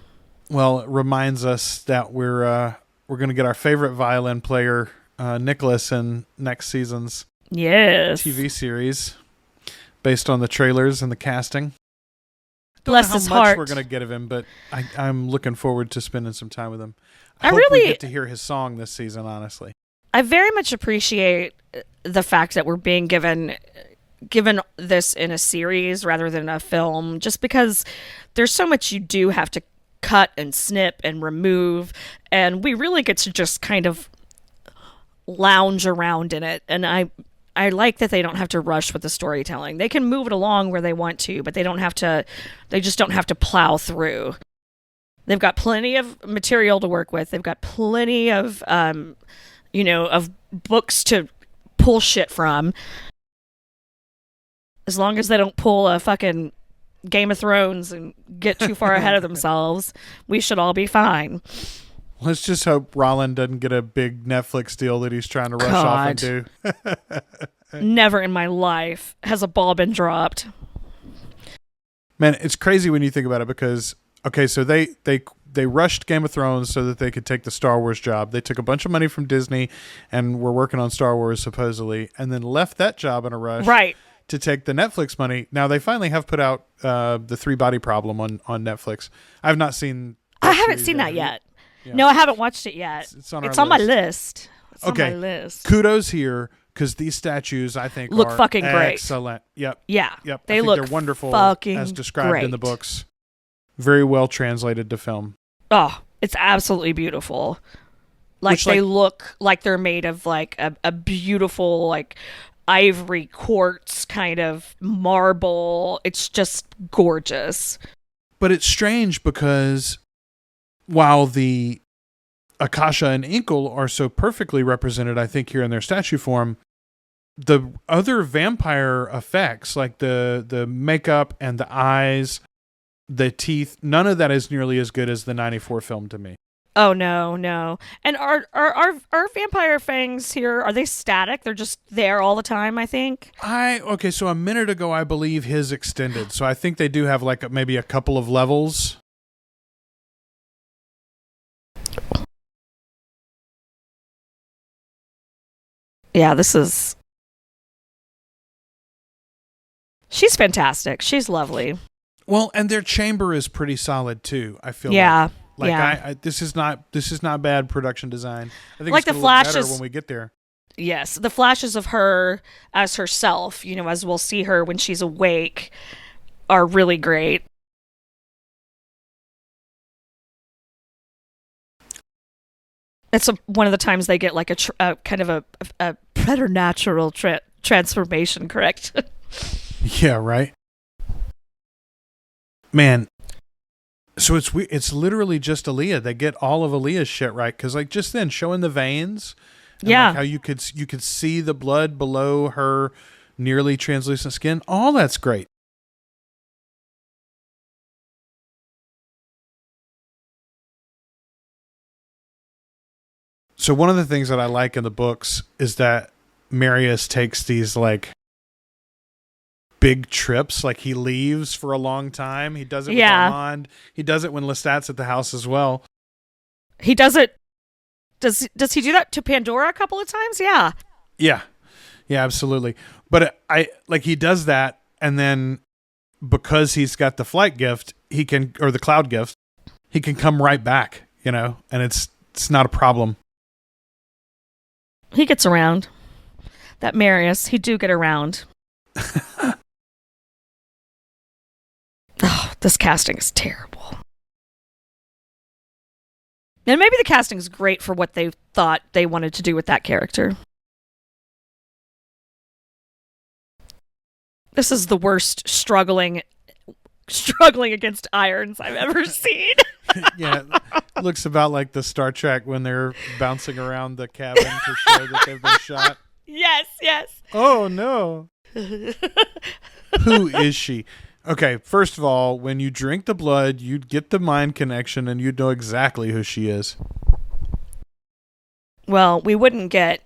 Well, it reminds us that we're going to get our favorite violin player, Nicholas, in next season's TV series, based on the trailers and the casting. Bless his heart. How much we're going to get of him, but I'm looking forward to spending some time with him. I hope we get to hear his song this season, honestly. I very much appreciate the fact that we're being given this in a series rather than a film, just because there's so much you do have to cut and snip and remove, and we really get to just kind of lounge around in it. And I like that they don't have to rush with the storytelling. They can move it along where they want to, but they just don't have to plow through. They've got plenty of material to work with. They've got plenty of of books to pull shit from. As long as they don't pull a fucking Game of Thrones and get too far ahead of themselves, we should all be fine. Let's just hope Rollin doesn't get a big Netflix deal that he's trying to rush off and do. Never in my life has a ball been dropped. Man, it's crazy when you think about it because, okay, so they rushed Game of Thrones so that they could take the Star Wars job. They took a bunch of money from Disney and were working on Star Wars supposedly, and then left that job in a rush to take the Netflix money. Now they finally have put out the Three Body Problem on Netflix. I've not seen. I haven't seen that yet. Yeah. No, I haven't watched it yet. It's on my list. It's on my list. Kudos here because these statues I think look are fucking great. Excellent. Yep. Yeah. Yep. They look they're wonderful as described in the books. Very well translated to film. Oh, it's absolutely beautiful. Like they look like they're made of like a beautiful like ivory quartz kind of marble. It's just gorgeous. But it's strange because while the Akasha and Inkle are so perfectly represented, I think, here in their statue form, the other vampire effects, like the makeup and the eyes, the teeth, none of that is nearly as good as the 94 film to me. Oh, no. And are vampire fangs here, are they static? They're just there all the time, I think? Okay, so a minute ago, I believe his extended. So I think they do have like maybe a couple of levels. Yeah, she's fantastic. She's lovely. Well, and their chamber is pretty solid too, I feel like. This is not bad production design. I think like it's the flashes look better when we get there. Yes, the flashes of her as herself, as we'll see her when she's awake, are really great. It's one of the times they get like a kind of a preternatural transformation, correct? Yeah, right. Man, so it's literally just Aaliyah. They get all of Aaliyah's shit right because like just then showing the veins, and like how you could see the blood below her nearly translucent skin. All that's great. So one of the things that I like in the books is that Marius takes these like big trips. Like he leaves for a long time. He does it with Armand. He does it when Lestat's at the house as well. He does it. Does he do that to Pandora a couple of times? Yeah. Yeah, absolutely. But he does that, and then because he's got the flight gift, or the cloud gift, he can come right back. And it's not a problem. He gets around. That Marius, he do get around. Oh, this casting is terrible. And maybe the casting is great for what they thought they wanted to do with that character. This is the worst struggling against irons I've ever seen. Yeah, it looks about like the Star Trek when they're bouncing around the cabin to show that they've been shot. Yes. Oh, no. Who is she? Okay, first of all, when you drink the blood, you'd get the mind connection and you'd know exactly who she is. Well, we wouldn't get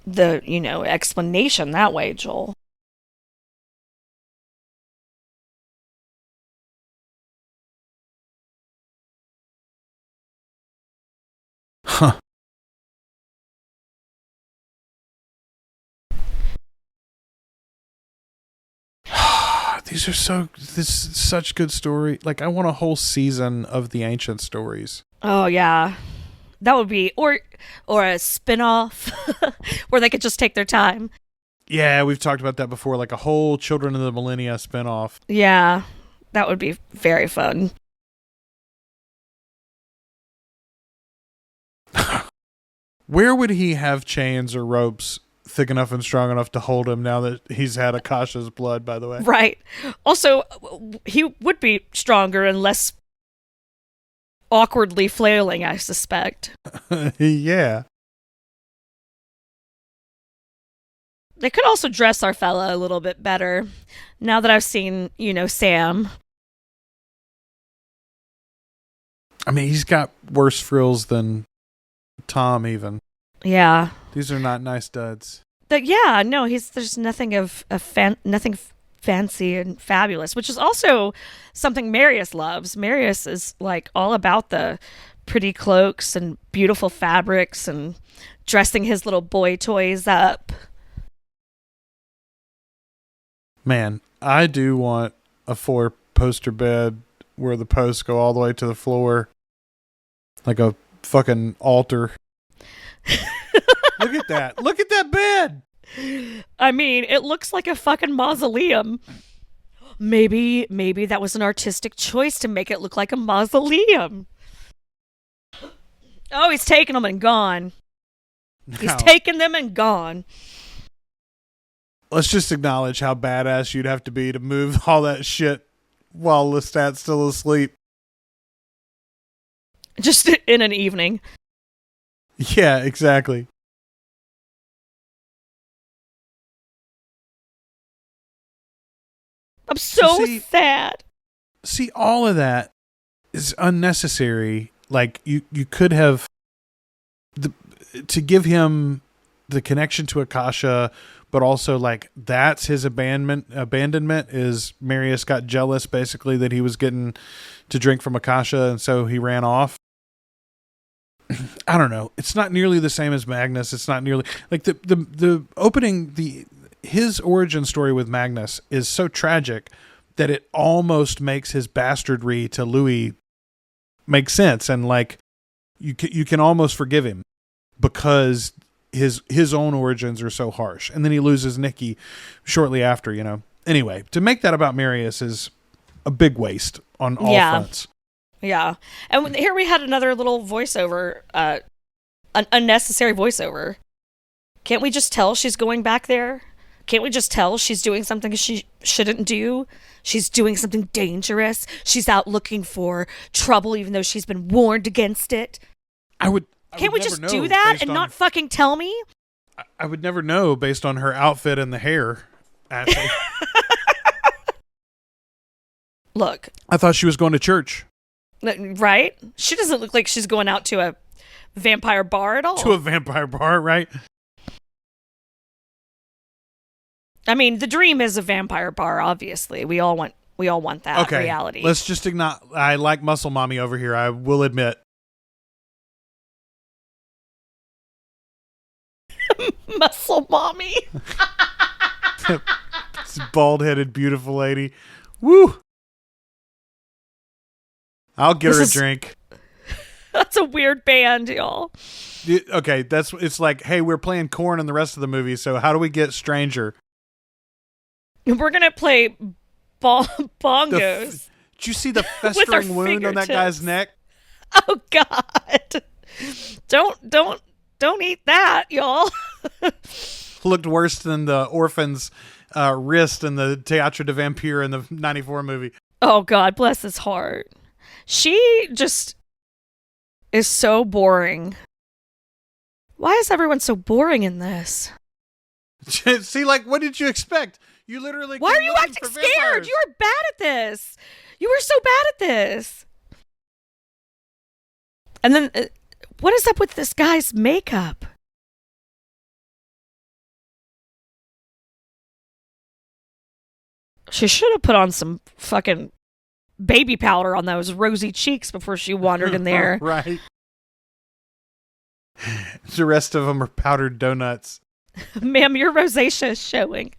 the, explanation that way, Joel. Huh. This is such good story. Like I want a whole season of the ancient stories. Oh yeah. That would be or a spin-off where they could just take their time. Yeah, we've talked about that before, like a whole Children of the Millennia spin-off. Yeah. That would be very fun. Where would he have chains or ropes thick enough and strong enough to hold him now that he's had Akasha's blood, by the way? Right. Also, he would be stronger and less awkwardly flailing, I suspect. Yeah. They could also dress our fella a little bit better. Now that I've seen, Sam. I mean, he's got worse frills than Tom even. Yeah. These are not nice duds. But yeah, no, there's nothing nothing fancy and fabulous, which is also something Marius loves. Marius is like all about the pretty cloaks and beautiful fabrics and dressing his little boy toys up. Man, I do want a 4-poster bed where the posts go all the way to the floor. Like a fucking altar. Look at that. Look at that bed. I mean, it looks like a fucking mausoleum. Maybe that was an artistic choice to make it look like a mausoleum. Oh, he's taking them and gone. He's taking them and gone. Let's just acknowledge how badass you'd have to be to move all that shit while Lestat's still asleep. Just in an evening. Yeah, exactly. I'm so sad. See, all of that is unnecessary. Like, you could have... to give him the connection to Akasha, but also, like, that's his abandonment is Marius got jealous, basically, that he was getting to drink from Akasha, and so he ran off. I don't know. It's not nearly the same as Magnus. It's not nearly... Like, the opening... His origin story with Magnus is so tragic that it almost makes his bastardry to Louis make sense, and like you can almost forgive him because his own origins are so harsh, and then he loses Nikki shortly after. Anyway, to make that about Marius is a big waste on all fronts. Yeah, and here we had another little voiceover, an unnecessary voiceover. Can't we just tell she's going back there? Can't we just tell she's doing something she shouldn't do? She's doing something dangerous. She's out looking for trouble, even though she's been warned against it. Can't we just do that and not fucking tell me? I would never know based on her outfit and the hair, Ashley. Look. I thought she was going to church. Right? She doesn't look like she's going out to a vampire bar at all. To a vampire bar, right? I mean, the dream is a vampire bar, obviously. We all want that reality. Let's just ignore... I like Muscle Mommy over here, I will admit. Muscle Mommy. This bald-headed, beautiful lady. Woo! I'll get her a drink. That's a weird band, y'all. Okay, it's like, hey, we're playing Korn in the rest of the movie, so how do we get Stranger? We're going to play bongos. Did you see the festering wound on that guy's neck? Oh, God. Don't eat that, y'all. Looked worse than the orphan's wrist in the Théâtre de Vampire in the 94 movie. Oh, God, bless his heart. She just is so boring. Why is everyone so boring in this? See, like, what did you expect? You literally... Why are you acting scared? Vampires. You are bad at this. You were so bad at this. And then, what is up with this guy's makeup? She should have put on some fucking baby powder on those rosy cheeks before she wandered in there. Right. The rest of them are powdered donuts. Ma'am, your rosacea is showing.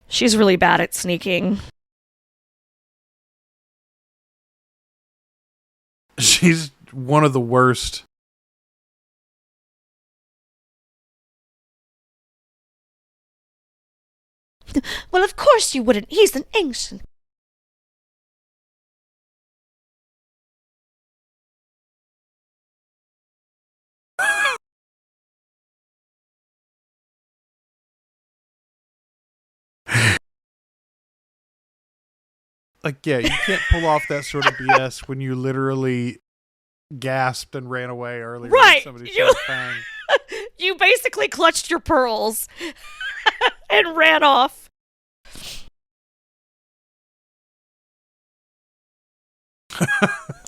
She's really bad at sneaking. She's one of the worst. Well, of course you wouldn't. He's an ancient. Like, yeah, you can't pull off that sort of BS when you literally gasped and ran away earlier. Right. Somebody shot a fang. You basically clutched your pearls and ran off.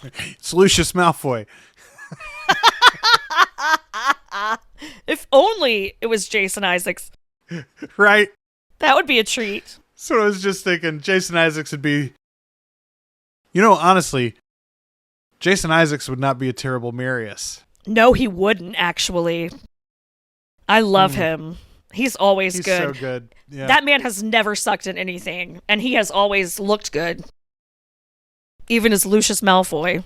It's Lucius Malfoy. If only it was Jason Isaacs. Right? That would be a treat. So I was just thinking Jason Isaacs would be... You know, honestly, Jason Isaacs would not be a terrible Marius. No, he wouldn't, actually. I love him. He's always He's good. so good. Yeah. That man has never sucked in anything, and he has always looked good. Even as Lucius Malfoy.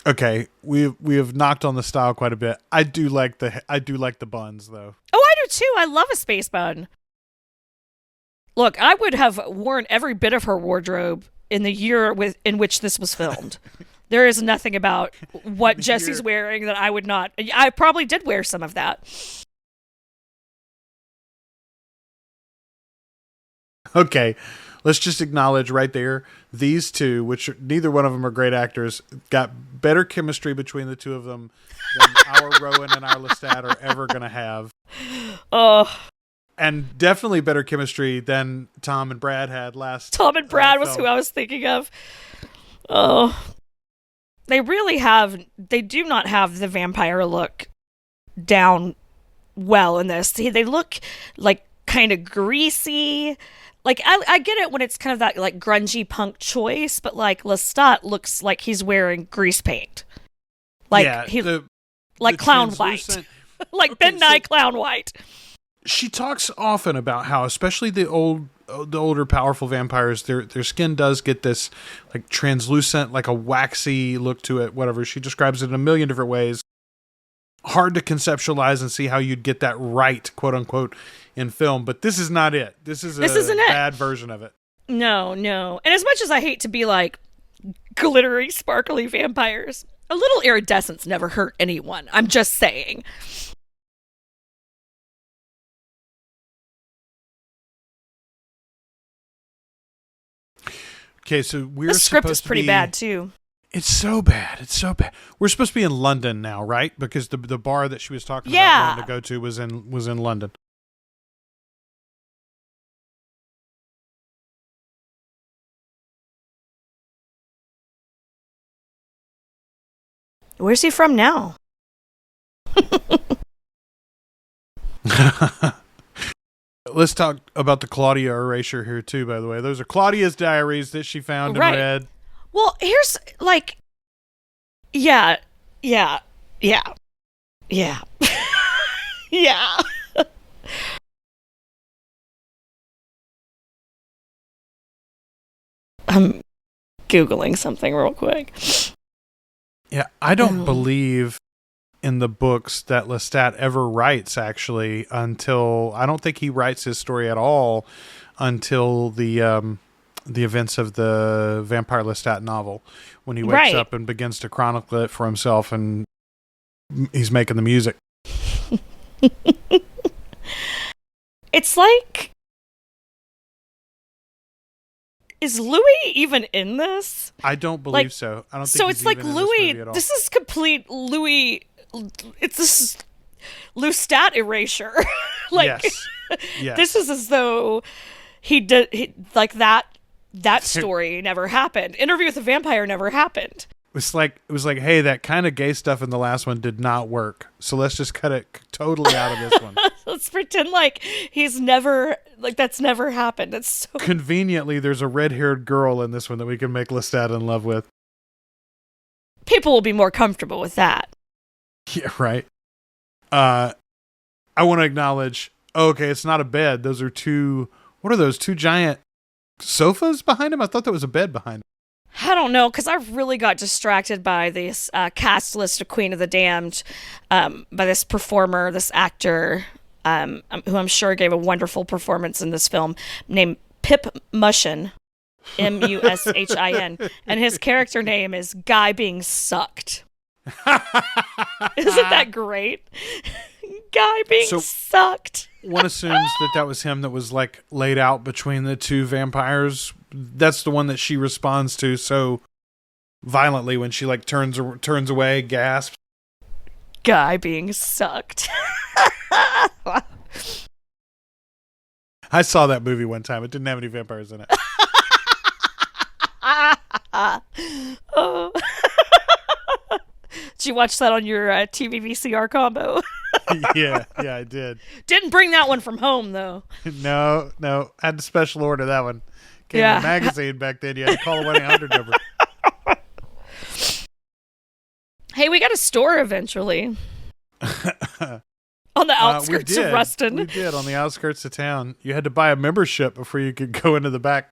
Okay, we have knocked on the style quite a bit. I do like the buns though. Oh, I do too. I love a space bun. Look, I would have worn every bit of her wardrobe in the year in which this was filmed. There is nothing about what Jesse's wearing that I would not. I probably did wear some of that. Okay, let's just acknowledge right there, these two, which neither one of them are great actors, got better chemistry between the two of them than our Rowan and our Lestat are ever going to have. Oh. And definitely better chemistry than Tom and Brad had last. Tom and Brad was who I was thinking of. Oh. They do not have the vampire look down well in this. They look like kind of greasy. Like, I get it when it's kind of that like grungy punk choice, but like Lestat looks like he's wearing grease paint. Like like clown white. Like Ben Nye clown white. She talks often about how, especially the older powerful vampires, their skin does get this like translucent, like a waxy look to it, whatever. She describes it in a million different ways. Hard to conceptualize and see how you'd get that right, quote unquote, in film, but this is not it. This isn't bad version of it. No. And as much as I hate to be like glittery, sparkly vampires, a little iridescence never hurt anyone. I'm just saying. Okay, so the script is pretty bad too. It's so bad. We're supposed to be in London now, right? Because the bar that she was talking about wanting to go to was in London. Where's he from now? Let's talk about the Claudia erasure here too, by the way. Those are Claudia's diaries that she found and read. Well, here's like yeah. Yeah. I'm Googling something real quick. Yeah, I don't believe in the books that Lestat ever writes, actually, until... I don't think he writes his story at all until the events of the Vampire Lestat novel, when he wakes up and begins to chronicle it for himself, and he's making the music. It's like... Is Louis even in this? I don't believe so. I don't think so. He's It's like even Louis. In this movie at all. This is complete Louis. It's this Lestat erasure. Like, yes. This is as though he did like that. That story never happened. Interview with the Vampire never happened. It was like, hey, that kind of gay stuff in the last one did not work, so let's just cut it totally out of this one. Let's pretend like he's never, like that's never happened. It's so conveniently there's a red-haired girl in this one that we can make Lestat in love with. People will be more comfortable with that. Yeah, right. I want to acknowledge. Okay, it's not a bed. Those are two. What are those? Two giant sofas behind him? I thought that was a bed behind him. I don't know, because I really got distracted by this cast list of Queen of the Damned, by this performer, this actor, who I'm sure gave a wonderful performance in this film, named Pip Mushin, Mushin, and his character name is Guy Being Sucked. Isn't that great? Guy Being Sucked. one assumes that was him that was like laid out between the two vampires. That's the one that she responds to so violently when she like turns away, gasps. Guy being sucked. I saw that movie one time. It didn't have any vampires in it. Oh. Did you watch that on your TV VCR combo? yeah, I did. Didn't bring that one from home, though. No. I had to special order that one. Came in a magazine back then. You had to call a 1-800 number. Hey, we got a store eventually. On the outskirts of Ruston. We did, on the outskirts of town. You had to buy a membership before you could go into the back.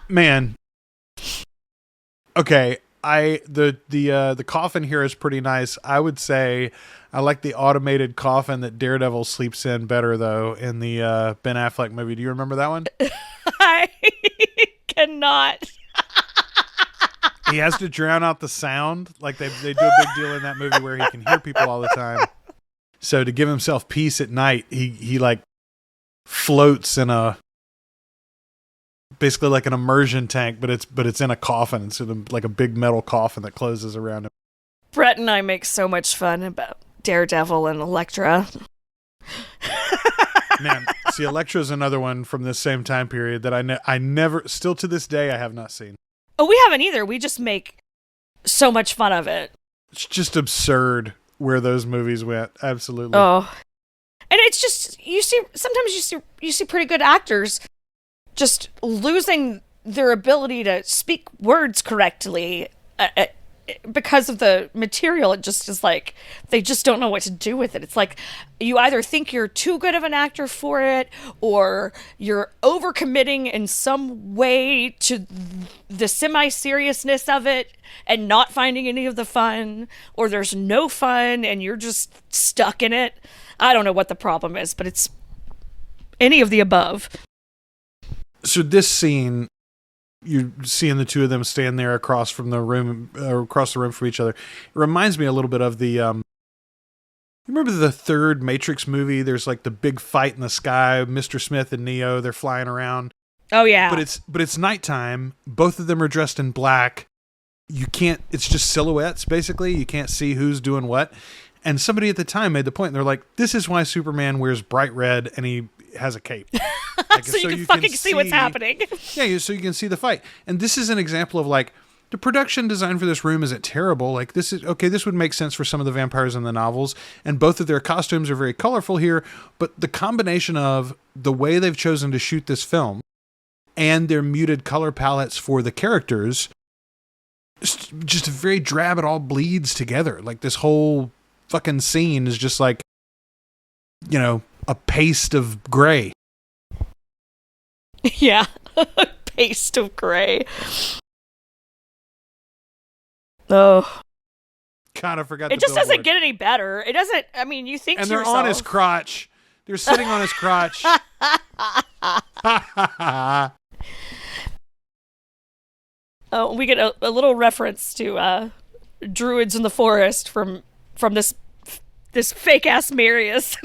Man. Okay, the coffin here is pretty nice. I would say I like the automated coffin that Daredevil sleeps in better, though, in the Ben Affleck movie. Do you remember that one? I cannot. He has to drown out the sound. Like they do a big deal in that movie where he can hear people all the time. So to give himself peace at night, he like floats in basically like an immersion tank, but it's in a coffin. It's like a big metal coffin that closes around him. Brett and I make so much fun about Daredevil and Elektra. Man, see, Elektra's another one from this same time period that I never, still to this day, I have not seen. Oh, we haven't either. We just make so much fun of it. It's just absurd where those movies went. Absolutely. Oh, and it's just sometimes you see pretty good actors just losing their ability to speak words correctly because of the material. It just is like they just don't know what to do with it. It's like you either think you're too good of an actor for it, or you're overcommitting in some way to the semi-seriousness of it and not finding any of the fun, or there's no fun and you're just stuck in it. I don't know what the problem is, but it's any of the above. So this scene, you're seeing the two of them stand there across the room from each other. It reminds me a little bit of the, you remember the third Matrix movie? There's like the big fight in the sky, Mr. Smith and Neo, they're flying around. Oh yeah. But it's nighttime. Both of them are dressed in black. It's just silhouettes basically. You can't see who's doing what. And somebody at the time made the point, and they're like, this is why Superman wears bright red and he has a cape. Like, so you can fucking see what's happening. Yeah, so you can see the fight. And this is an example of like, the production design for this room isn't terrible. Like this would make sense for some of the vampires in the novels, and both of their costumes are very colorful here, but the combination of the way they've chosen to shoot this film and their muted color palettes for the characters, just very drab. It all bleeds together. Like this whole fucking scene is just like, you know, a paste of gray. Yeah, paste of gray. Oh. God, I forgot. It just doesn't get any better. It doesn't. I mean, you think. And to they're yourself, on his crotch. They're sitting on his crotch. Oh, we get a little reference to druids in the forest from this fake ass Marius.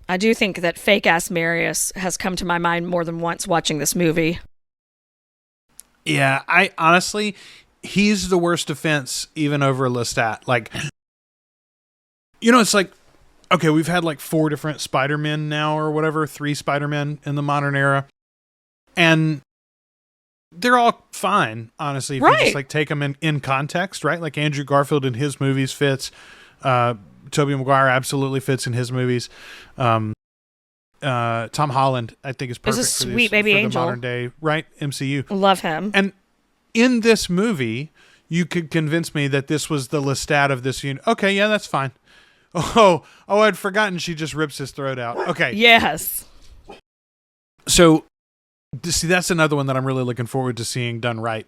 I do think that fake ass Marius has come to my mind more than once watching this movie. Yeah, I honestly, he's the worst offense even over Lestat. Like, you know, it's like, okay, we've had like 4 different Spider-Men now or whatever, 3 Spider-Men in the modern era. And they're all fine, honestly, if you just like take them in context, right? Like Andrew Garfield in his movies fits. Tobey Maguire absolutely fits in his movies. Tom Holland, I think, is perfect for the modern day, right? MCU. Love him. And in this movie, you could convince me that this was the Lestat of this unit. Okay, yeah, that's fine. Oh, I'd forgotten she just rips his throat out. Okay. Yes. So, see, that's another one that I'm really looking forward to seeing done right.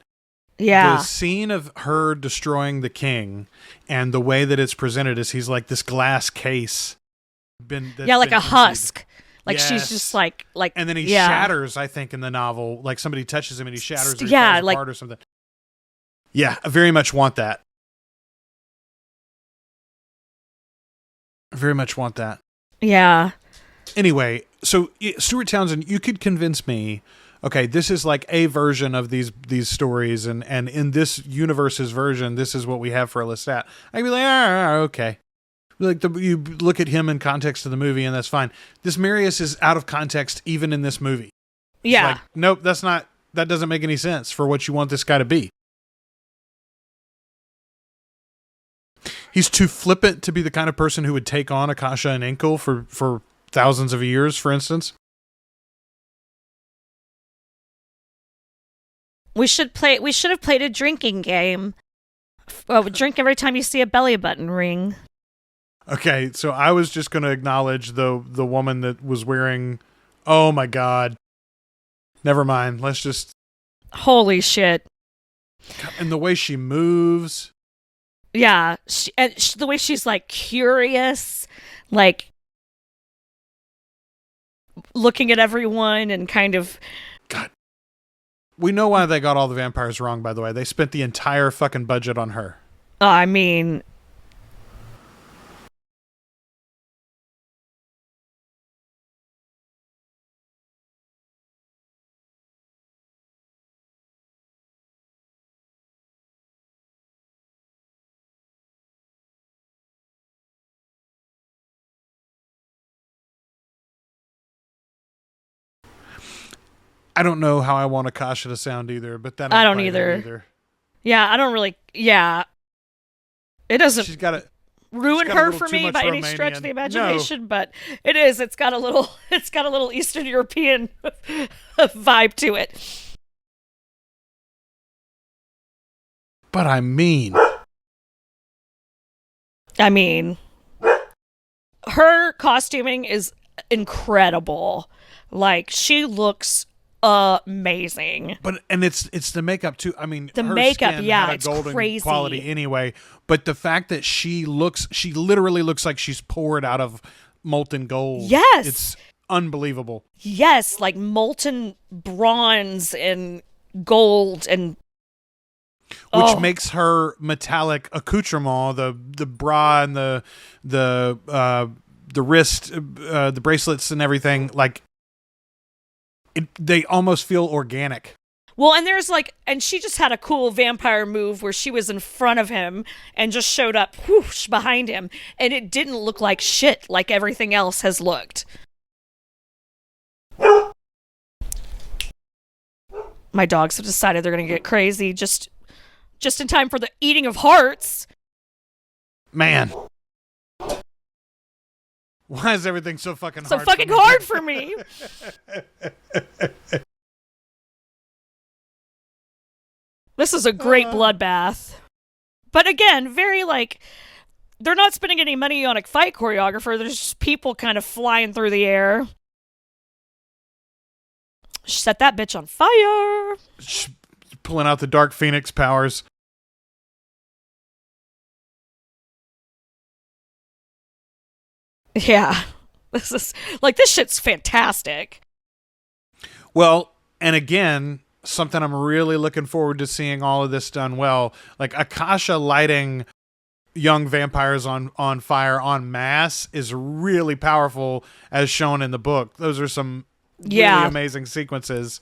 Yeah. The scene of her destroying the king and the way that it's presented is he's like this glass case. Like a husk. Like she's just like. And then he shatters, I think, in the novel. Like somebody touches him and he shatters or yeah, falls apart or something. Yeah, I very much want that. I very much want that. Yeah. Anyway, so Stuart Townsend, you could convince me, okay, this is like a version of these stories, and in this universe's version, this is what we have for a Lestat. I'd be like, okay. Like you look at him in context of the movie, and that's fine. This Marius is out of context even in this movie. Yeah. Like, nope, that doesn't make any sense for what you want this guy to be. He's too flippant to be the kind of person who would take on Akasha and Inkle for thousands of years, for instance. We should have played a drinking game. Drink every time you see a belly button ring. Okay, so I was just going to acknowledge the woman that was wearing... Oh my god. Never mind. Let's just... Holy shit. And the way she moves... Yeah, the way she's like curious, like looking at everyone and kind of... God. We know why they got all the vampires wrong, by the way. They spent the entire fucking budget on her. I mean... I don't know how I want Akasha to sound either, but that I don't either. Yeah, I don't really... Yeah. It doesn't... She's got a... ruin got a her little for too me much by any Romanian. stretch of the imagination, but it is. It's got a little Eastern European vibe to it. But I mean, her costuming is incredible. Like, she looks amazing. but it's the makeup too. I mean, The her makeup, skin yeah, had a it's golden crazy. quality anyway. But the fact that she literally looks like she's poured out of molten gold. Yes. It's unbelievable. Yes, like molten bronze and gold and... Which makes her metallic accoutrement, the bra and the wrist, the bracelets and everything, like they almost feel organic. Well, and there's and she just had a cool vampire move where she was in front of him and just showed up whoosh behind him, and it didn't look like shit like everything else has looked. My dogs have decided they're going to get crazy just in time for the eating of hearts. Man. Why is everything so fucking hard? So fucking hard for me. This is a great bloodbath. But again, very they're not spending any money on a fight choreographer. There's just people kind of flying through the air. Set that bitch on fire. Pulling out the Dark Phoenix powers. Yeah. This shit's fantastic. Well, and again, something I'm really looking forward to seeing all of this done well. Like Akasha lighting young vampires on fire en masse is really powerful, as shown in the book. Those are some really amazing sequences.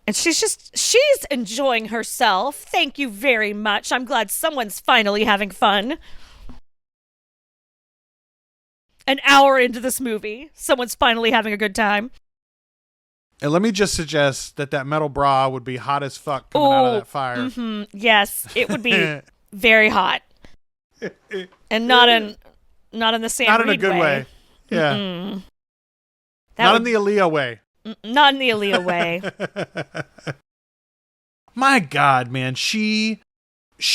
And she's enjoying herself. Thank you very much. I'm glad someone's finally having fun. An hour into this movie, someone's finally having a good time. And let me just suggest that metal bra would be hot as fuck coming out of that fire. Mm-hmm. Yes, it would be very hot. And not in the Sam Not in a Reed good way. Yeah. Mm-mm. Not in the Aaliyah way. Not in the Aaliyah way. My God, man, she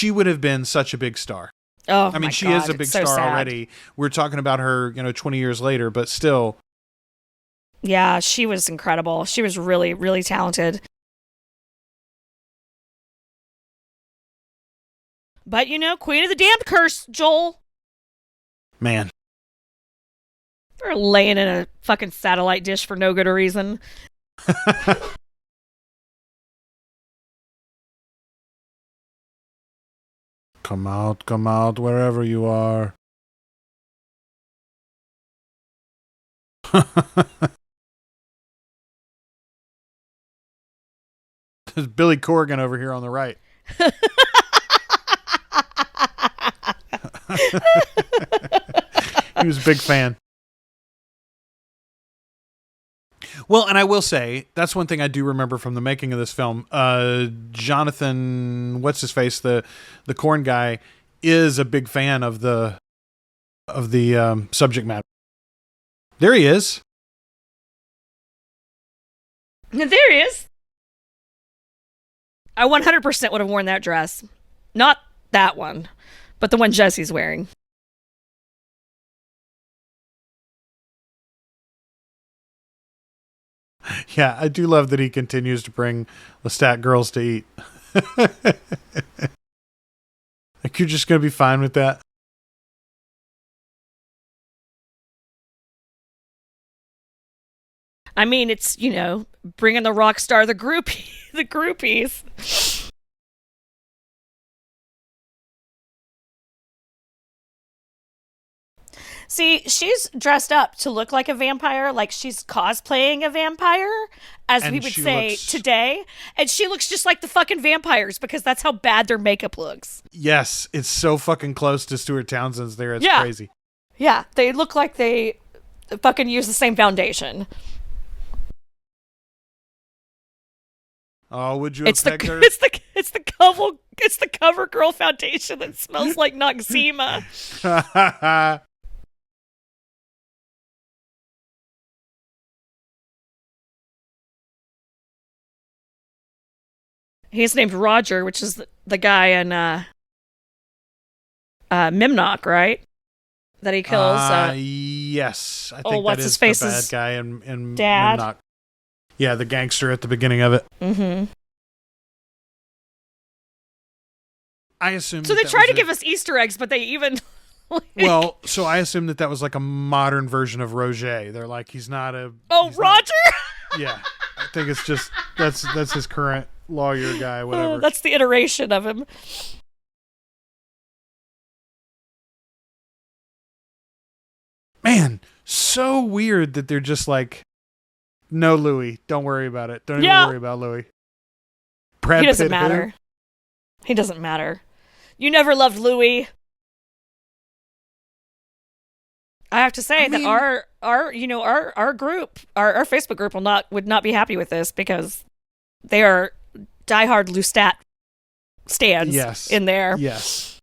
would have been such a big star. Oh, I mean, she God, is a big so star sad. already. We're talking about her, 20 years later, but still. Yeah, she was incredible. She was really, really talented. But, Queen of the Damned Curse, Joel. Man. They're laying in a fucking satellite dish for no good reason. Come out, wherever you are. There's Billy Corgan over here on the right. He was a big fan. Well, and I will say, that's one thing I do remember from the making of this film. Jonathan, what's his face, the corn guy, is a big fan of the subject matter. There he is. There he is. I 100% would have worn that dress. Not that one, but the one Jesse's wearing. Yeah, I do love that he continues to bring Lestat girls to eat. Like, you're just going to be fine with that? I mean, it's, bringing the rock star, the groupies. See, she's dressed up to look like a vampire, like she's cosplaying a vampire, as And we would she say looks- today. And she looks just like the fucking vampires because that's how bad their makeup looks. Yes, it's so fucking close to Stuart Townsend's there. It's Yeah. crazy. Yeah, they look like they fucking use the same foundation. Oh, would you It's have the pegged her? it's the cover girl foundation that smells like Noxzema. He's named Roger, which is the guy in Mimnock, right? That he kills. Yes, I think what's that his is face's the bad guy in dad? Mimnock. Yeah, the gangster at the beginning of it. Mm-hmm. I assume. So they try to give us Easter eggs, but they even. Well, so I assume that was like a modern version of Roger. They're like, he's not a. Oh, he's Roger! Not, yeah, I think it's just that's his current lawyer guy, whatever. That's the iteration of him. Man, so weird that they're just like, no, Louis, don't worry about it. Don't even worry about Louis. Brad He doesn't Pitt, matter. He doesn't matter. You never loved Louis. I have to say that our group, our Facebook group would not be happy with this because they are diehard Lestat stands in there. Yes.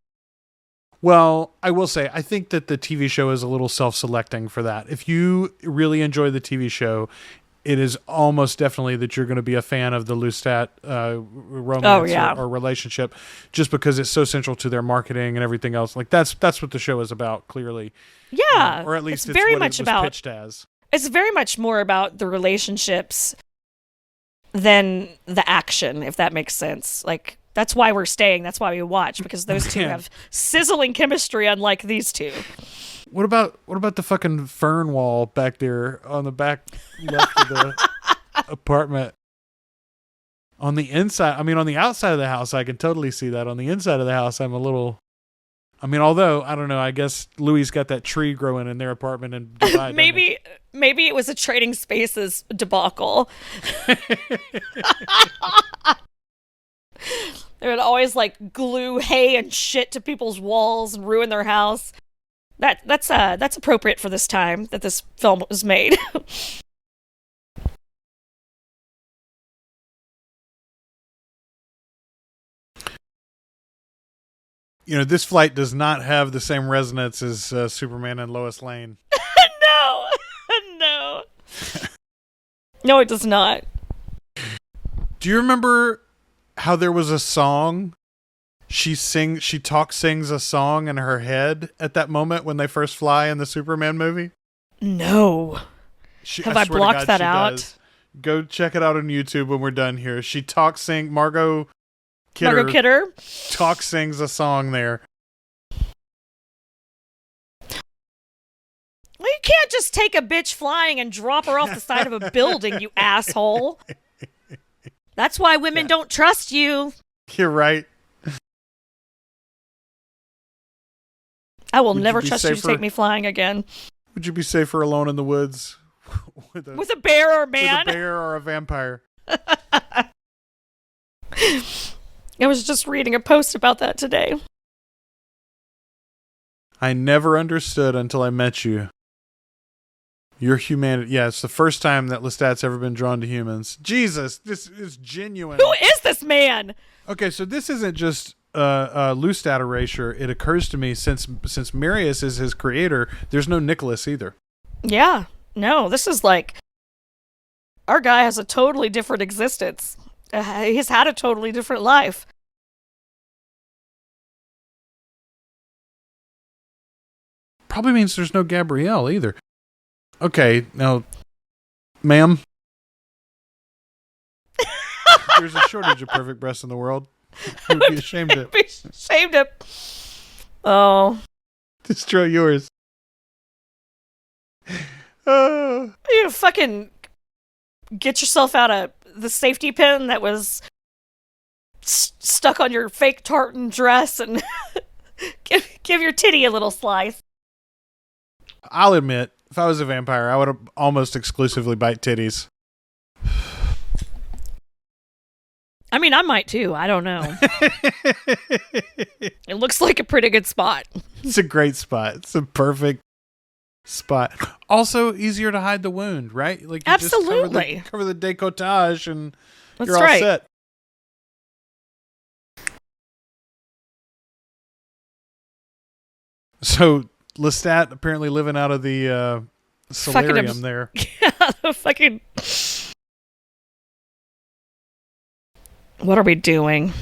Well, I will say, I think that the TV show is a little self-selecting for that. If you really enjoy the TV show, it is almost definitely that you're going to be a fan of the Lestat romance or relationship, just because it's so central to their marketing and everything else. Like that's what the show is about, clearly. Yeah, or at least it's very what much it was about pitched as. It's very much more about the relationships than the action, if that makes sense. Like, that's why we're staying. That's why we watch, because those two have sizzling chemistry, unlike these two. What about the fucking fern wall back there on the back left of the apartment? On the inside, I mean, on the outside of the house, I can totally see that. On the inside of the house, I'm a little. I mean, although I don't know, I guess Louis got that tree growing in their apartment in Dubai. Maybe it was a Trading Spaces debacle. They would always like glue hay and shit to people's walls and ruin their house. That's appropriate for this time that this film was made. You know, this flight does not have the same resonance as Superman and Lois Lane. No. No, it does not. Do you remember how there was a song? She sings a song in her head at that moment when they first fly in the Superman movie. No. Have I blocked that out? Does. Go check it out on YouTube when we're done here. She Margot Kidder sings a song there. Well, you can't just take a bitch flying and drop her off the side of a building, you asshole. That's why women don't trust you. You're right. I will Would you never be trust you to safer- take me flying again. Would you be safer alone in the woods with With a bear, with man. a bear or a vampire? I was just reading a post about that today. I never understood until I met you. Your humanity. Yeah, it's the first time that Lestat's ever been drawn to humans. Jesus, this is genuine. Who is this man? Okay, so this isn't just Lestat erasure. It occurs to me since Marius is his creator, there's no Nicholas either. Yeah. No, this is like... Our guy has a totally different existence. He's had a totally different life. Probably means there's no Gabrielle either. Okay, now, ma'am. There's a shortage of perfect breasts in the world. You'd be ashamed of. Be ashamed of... Oh. Destroy yours. Oh. You fucking get yourself out of the safety pin that was stuck on your fake tartan dress and give your titty a little slice. I'll admit, if I was a vampire, I would almost exclusively bite titties. I mean, I might too. I don't know. It looks like a pretty good spot. It's a great spot. It's a perfect spot. Also, easier to hide the wound, right? Like you Absolutely. Just cover the décolletage and That's you're all right. set. So Lestat apparently living out of the solarium there. Yeah, the fucking... What are we doing?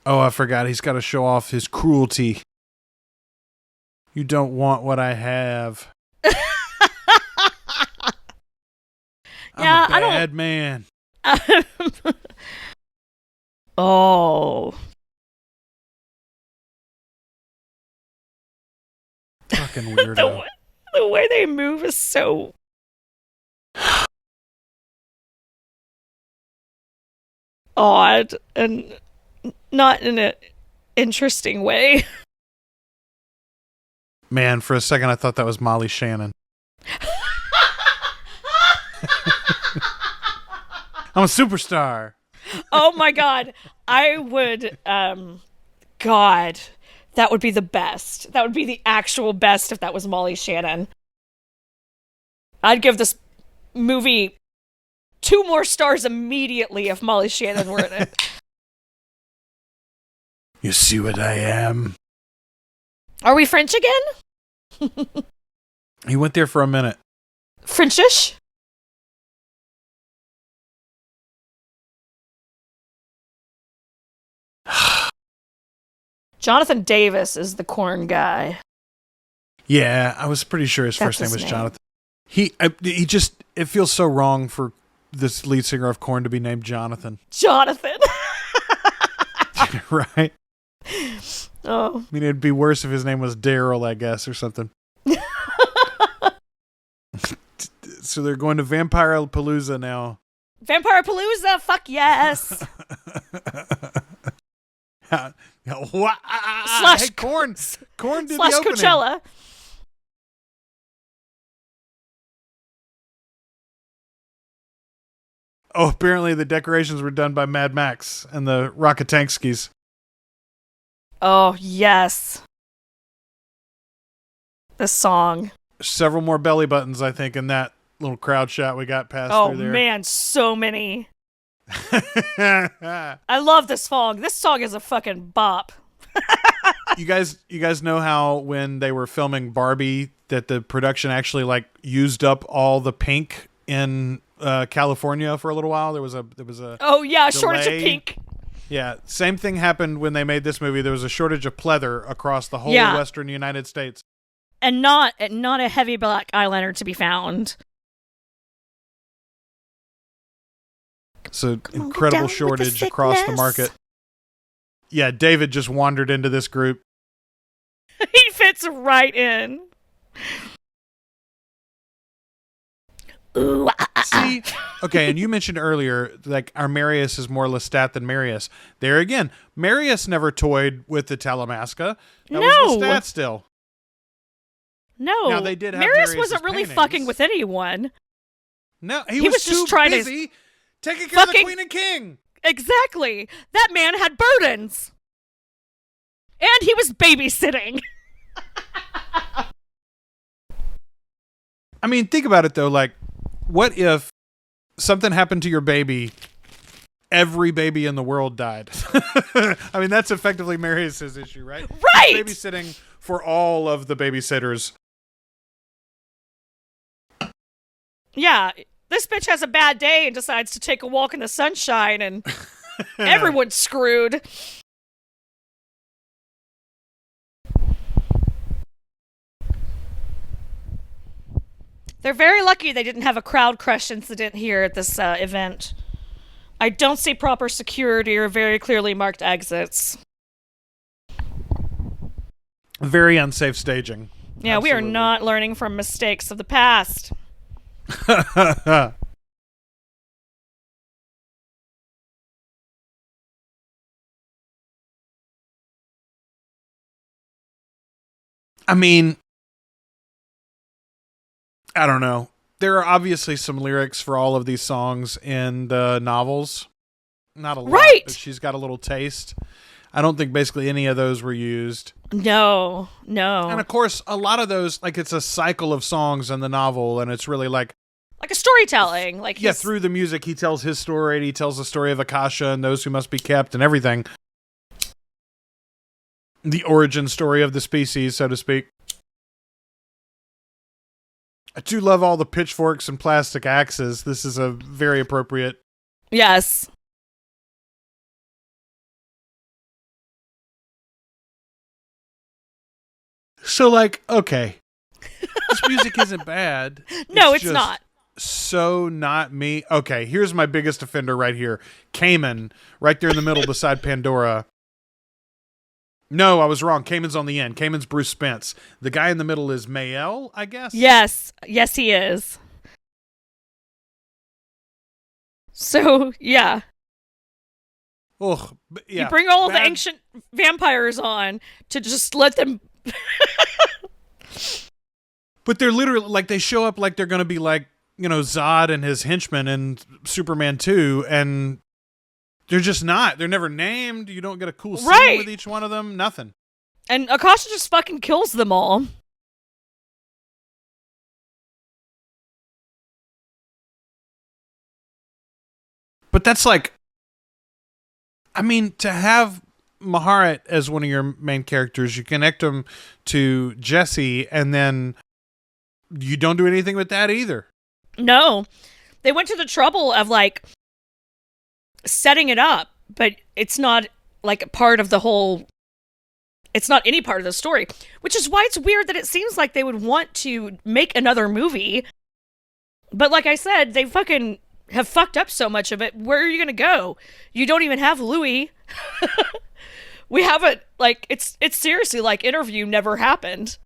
Oh, I forgot. He's got to show off his cruelty. You don't want what I have. Yeah, I'm a bad man. Oh. Fucking weirdo. The way they move is so... odd and not in an interesting way. Man, for a second I thought that was Molly Shannon. I'm a superstar. Oh my god. I would God, that would be the best. That would be the actual best if that was Molly Shannon. I'd give this movie 2 more stars immediately if Molly Shannon were in it. You see what I am? Are we French again? He went there for a minute. Frenchish? Jonathan Davis is the corn guy. Yeah, I was pretty sure his That's first name his was name. Jonathan. He just, it feels so wrong for this lead singer of Korn to be named Jonathan. Jonathan. Right? Oh. I mean, it'd be worse if his name was Daryl, I guess, or something. So they're going to Vampire Palooza now. Vampire Palooza, fuck yes. What? Slash hey, Korn did slash the opening. Coachella. Oh, apparently the decorations were done by Mad Max and the Rockatankskis. Oh, yes. The song. Several more belly buttons, I think, in that little crowd shot we got past Oh, through there. man, so many. I love this song. This song is a fucking bop. You guys know how when they were filming Barbie that the production actually like used up all the pink in California for a little while? There was a Oh, yeah, shortage of delay. pink. Yeah, same thing happened when they made this movie. There was a shortage of pleather across the whole Yeah. western United States. And not a heavy black eyeliner to be found. So Come on, get incredible down with the shortage across the sickness. market. Yeah, David just wandered into this group. He fits right in. Ooh, See, okay, and you mentioned earlier, like, our Marius is more Lestat than Marius. There again, Marius never toyed with the Talamasca. That was No. Lestat still. No. Now, they did have Marius Marius's wasn't really paintings. fucking with anyone. No, he was was just too trying to busy taking care of the fucking- Queen and King. Exactly. That man had burdens. And he was babysitting. I mean, think about it, though. Like, what if something happened to your baby, every baby in the world died? I mean, that's effectively Marius's issue, right? Right! He's babysitting for all of the babysitters. Yeah, this bitch has a bad day and decides to take a walk in the sunshine and everyone's screwed. They're very lucky they didn't have a crowd crush incident here at this event. I don't see proper security or very clearly marked exits. Very unsafe staging. Yeah, we are Absolutely. not learning from mistakes of the past. I mean, I don't know. There are obviously some lyrics for all of these songs in the novels. Not a lot, Right. but she's got a little taste. I don't think basically any of those were used. No. And of course, a lot of those, like, it's a cycle of songs in the novel, and it's really like, Like a storytelling. Like yeah, his- through the music, he tells his story, and he tells the story of Akasha and those who must be kept and everything. The origin story of the species, so to speak. I do love all the pitchforks and plastic axes. This is a very appropriate. Yes. So, like, okay. This music isn't bad. No, it's just not. So not me. Okay, here's my biggest offender right here. Cayman, right there in the middle beside Pandora. No, I was wrong. Cayman's on the end. Cayman's Bruce Spence. The guy in the middle is Mael, I guess? Yes. Yes, he is. So, yeah. Ugh, yeah. You bring all the Bad- ancient vampires on to just let them... But they're literally, like, they show up like they're going to be like, you know, Zod and his henchmen in Superman 2, and they're just not. They're never named. You don't get a cool scene Right. with each one of them. Nothing. And Akasha just fucking kills them all. But that's like, I mean, to have Maharat as one of your main characters, you connect him to Jesse, and then you don't do anything with that either. No. They went to the trouble of, like, setting it up, but it's not, like, part of the whole... It's not any part of the story. Which is why it's weird that it seems like they would want to make another movie. But like I said, they fucking have fucked up so much of it. Where are you gonna go? You don't even have Louis. We haven't, like, it's seriously like Interview never happened.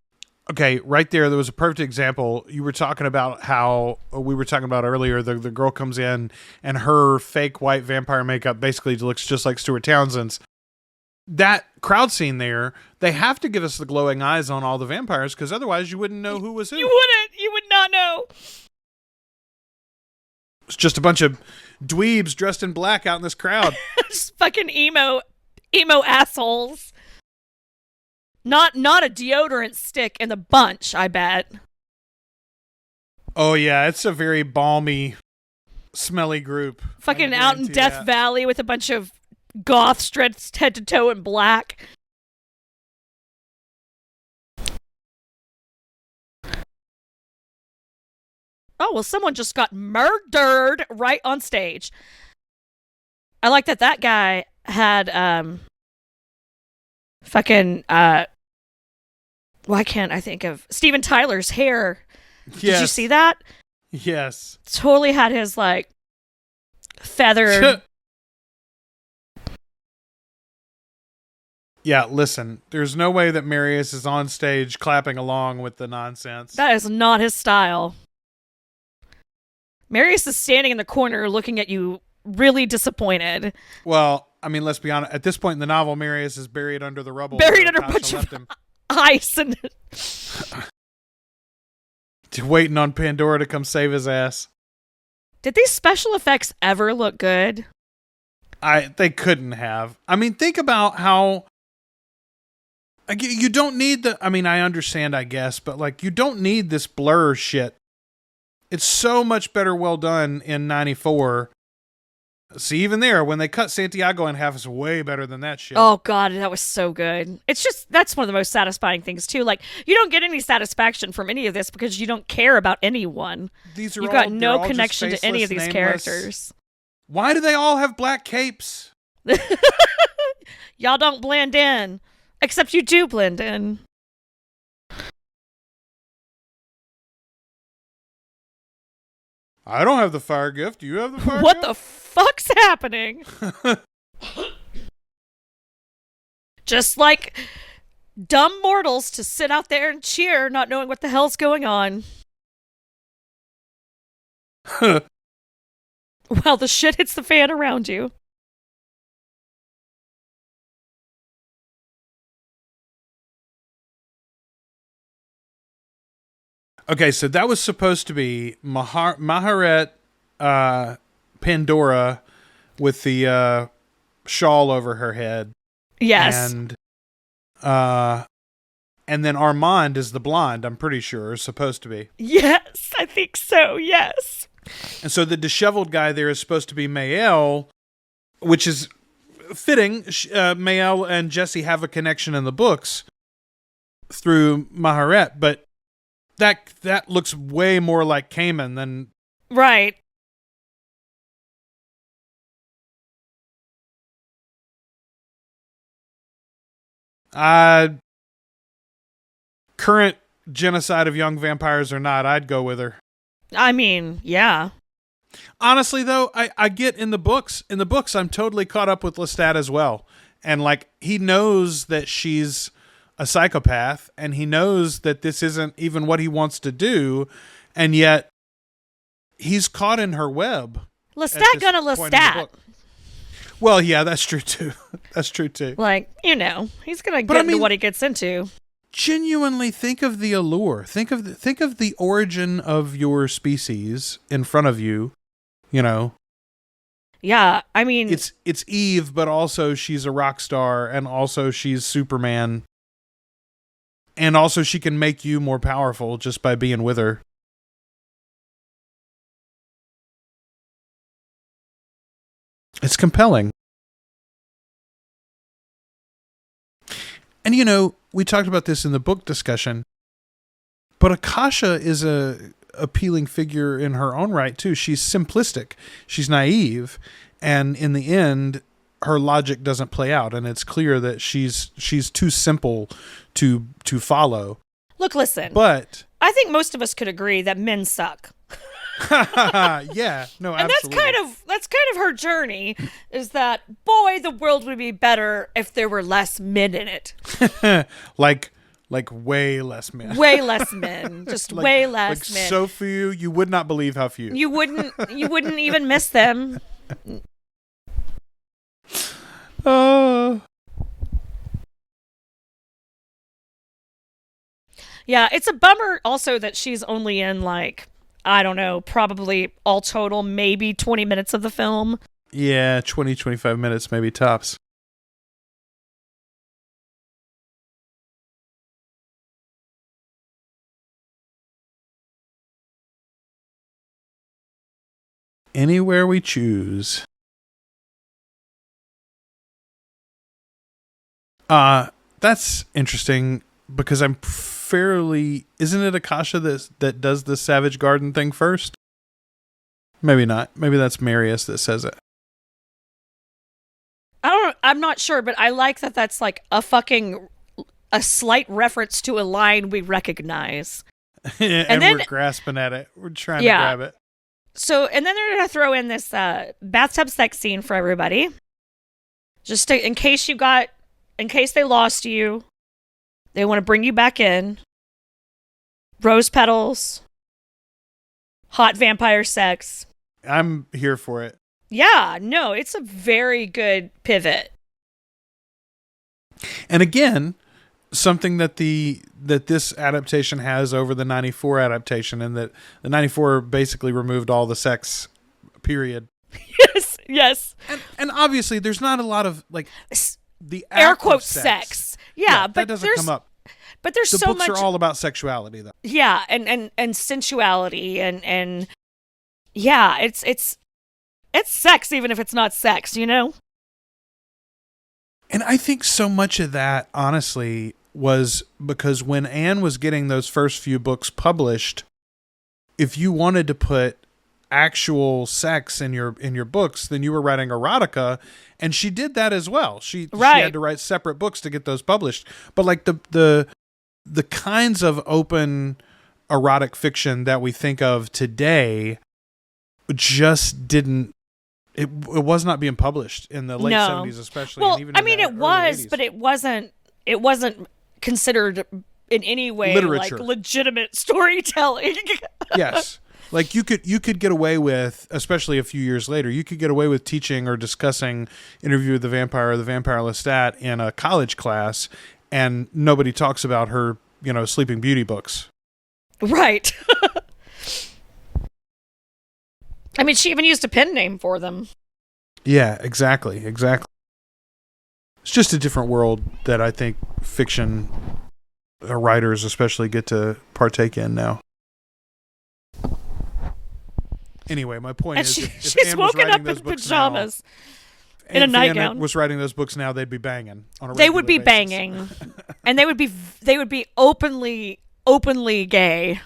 Okay, right there was a perfect example. You were talking about how we were talking about earlier. The girl comes in and her fake white vampire makeup basically looks just like Stuart Townsend's. That crowd scene there, they have to give us the glowing eyes on all the vampires because otherwise you wouldn't know who was who. You wouldn't. You would not know. It's just a bunch of dweebs dressed in black out in this crowd. Just fucking emo assholes. Not a deodorant stick in the bunch, I bet. Oh yeah, it's a very balmy, smelly group. Fucking I out in guarantee Death that. Valley with a bunch of goths dressed head to toe in black. Oh, well, someone just got murdered right on stage. I like that guy had, fucking, why can't I think of Steven Tyler's hair? Did you Yes. see that? Yes. Totally had his, like, feathered. Yeah, listen, there's no way that Marius is on stage clapping along with the nonsense. That is not his style. Marius is standing in the corner looking at you really disappointed. Well, I mean, let's be honest. At this point in the novel, Marius is buried under the rubble. Buried under a bunch of ice. And waiting on Pandora to come save his ass. did these special effects ever look good? They couldn't have. I mean, think about how... You don't need the... I mean, I understand, I guess, but like, you don't need this blur shit. It's so much better well done in 94. See, even there, when they cut Santiago in half, it's way better than that shit. Oh, God, that was so good. It's just, that's one of the most satisfying things, too. Like, you don't get any satisfaction from any of this because you don't care about anyone. You've got no connection to any of these characters. Why do they all have black capes? Y'all don't blend in. Except you do blend in. I don't have the fire gift. Do you have the fire What gift? the fuck's happening? Just like dumb mortals to sit out there and cheer, not knowing what the hell's going on. While the shit hits the fan around you. Okay, so that was supposed to be Maharet Pandora with the shawl over her head. Yes. And then Armand is the blonde, I'm pretty sure, is supposed to be. Yes, I think so, yes. And so the disheveled guy there is supposed to be Mael, which is fitting. Mael and Jesse have a connection in the books through Maharet, but that looks way more like Cayman than... Right. Current genocide of young vampires or not, I'd go with her. I mean, yeah. Honestly, though, I get in the books, I'm totally caught up with Lestat as well. And, like, he knows that she's a psychopath, and he knows that this isn't even what he wants to do, and yet he's caught in her web. Lestat gonna Lestat. Well, yeah, that's true too. That's true too. Like, you know, he's gonna get into what he gets into. Genuinely think of the allure. Think of the origin of your species in front of you. You know. Yeah, I mean, it's Eve, but also she's a rock star, and also she's Superman. And also she can make you more powerful just by being with her. It's compelling. And you know, we talked about this in the book discussion, but Akasha is a appealing figure in her own right too. She's simplistic. She's naive, and in the end her logic doesn't play out, and it's clear that she's too simple to follow. Look, listen. But I think most of us could agree that men suck. Yeah, no, and absolutely. that's kind of her journey, is that, boy, the world would be better if there were less men in it. like way less men. Way less men. Just way less men. So few, you would not believe how few. You wouldn't even miss them. Yeah, it's a bummer also that she's only in, like, I don't know, probably all total maybe 20 minutes of the film. Yeah, 20, 25 minutes maybe tops. Anywhere we choose. That's interesting because I'm fairly... Isn't it Akasha that does the Savage Garden thing first? Maybe not. Maybe that's Marius that says it. I'm not sure, but I like that that's like a slight reference to a line we recognize. and then, we're grasping at it. We're trying to grab it. So, and then they're going to throw in this bathtub sex scene for everybody. Just in case they lost you. They want to bring you back in. Rose petals. Hot vampire sex. I'm here for it. Yeah, no, it's a very good pivot. And again, something that this adaptation has over the 94 adaptation, and that the 94 basically removed all the sex, period. Yes. And obviously there's not a lot of like the air act quote of sex. Yeah, but but that doesn't come up. But there's The so books much. are all about sexuality, though. Yeah, and sensuality and yeah, it's sex even if it's not sex, you know? And I think so much of that, honestly, was because when Anne was getting those first few books published, if you wanted to put actual sex in your books, then you were writing erotica, and she did that as well. She had to write separate books to get those published. But like the kinds of open erotic fiction that we think of today just didn't. It was not being published in the late 70s, especially. Well, and even I mean, it was, 80s. but it wasn't considered in any way Literature. like legitimate storytelling. Yes. Like you could get away with, especially a few years later, you could get away with teaching or discussing Interview with the Vampire or the Vampire Lestat in a college class, and nobody talks about her, Sleeping Beauty books. Right. I mean, she even used a pen name for them. Yeah, exactly. It's just a different world that I think fiction writers especially get to partake in now. Anyway, my point And is, she's if Anne was woken writing up in those books pajamas. now, In a if nightgown. Anne was writing those books now, they'd be banging on a They regular would be basis. banging. And they would be openly gay.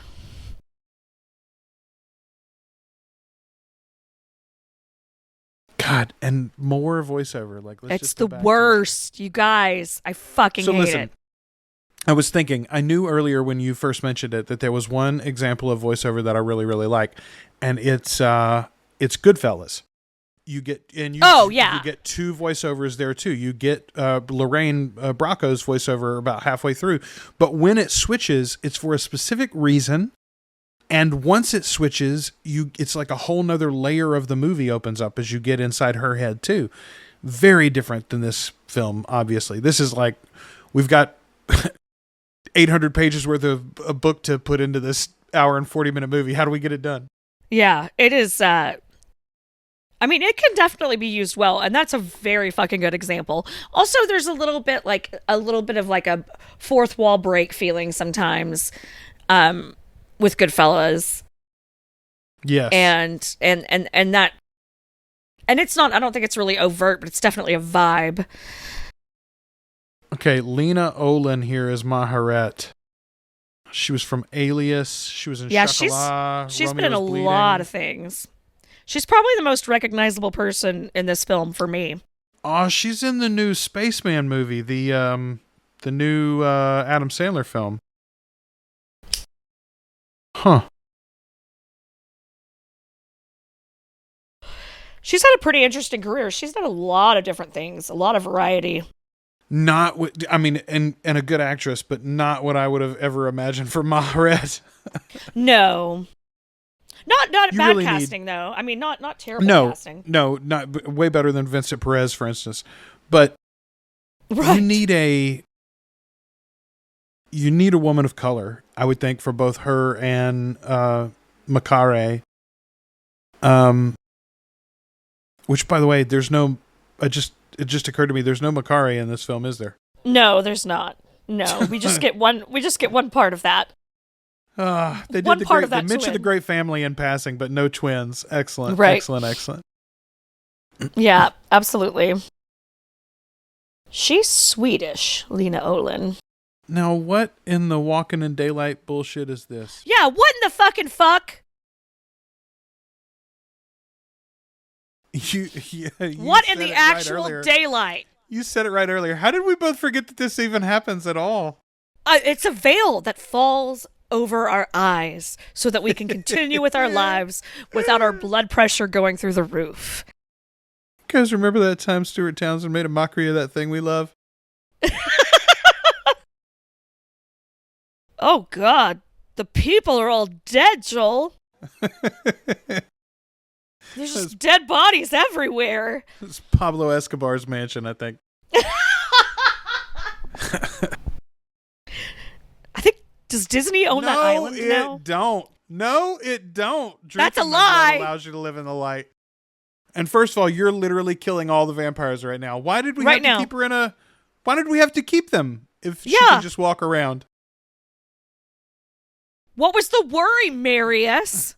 God, and more voiceover. Like, let's It's just go the back to worst, you guys. I fucking hate listen, it. I was thinking, I knew earlier when you first mentioned it that there was one example of voiceover that I really, really like, and it's Goodfellas. You get you get two voiceovers there too. You get Lorraine Bracco's voiceover about halfway through, but when it switches, it's for a specific reason. And once it switches, it's like a whole nother layer of the movie opens up as you get inside her head too. Very different than this film, obviously. This is like, we've got 800 pages worth of a book to put into this hour and 40-minute movie. How do we get it done? Yeah, it is. I mean, it can definitely be used well, and that's a very fucking good example. Also, there's a little bit of like a fourth wall break feeling sometimes with Goodfellas. Yes. And that, and it's not, I don't think it's really overt, but it's definitely a vibe. Okay, Lena Olin here is Maharet. She was from Alias. She was in Chocolat. She's been in a lot of things. She's probably the most recognizable person in this film for me. Oh, she's in the new Spaceman movie, the new Adam Sandler film. Huh. She's had a pretty interesting career. She's done a lot of different things, a lot of variety. Not what I mean, and a good actress, but not what I would have ever imagined for Maharet. No. Not You bad really casting though. I mean, not terrible casting. No, not way better than Vincent Perez, for instance. But Right. you need a woman of color, I would think, for both her and Makare. Which, by the way, there's no. It just occurred to me, there's no Makare in this film, is there? No, there's not. No, we just get one. We just get one part of that. They did One the part great, of that they mentioned twin. the great family in passing, but no twins. Excellent, Right. excellent. Yeah, absolutely. She's Swedish, Lena Olin. Now, what in the Walking in Daylight bullshit is this? Yeah, what in the fucking fuck? You What in said the it right actual earlier. daylight? You said it right earlier. How did we both forget that this even happens at all? It's a veil that falls over our eyes so that we can continue with our lives without our blood pressure going through the roof. You guys remember that time Stuart Townsend made a mockery of that thing we love? Oh, God. The people are all dead, Joel. There's just dead bodies everywhere. It's Pablo Escobar's mansion, I think. I think, does Disney own that island now? No, it don't. That's a Drinking my blood lie. allows you to live in the light. And first of all, you're literally killing all the vampires right now. Why did we have to keep her in a... Why did we have to keep them if she could just walk around? What was the worry, Marius?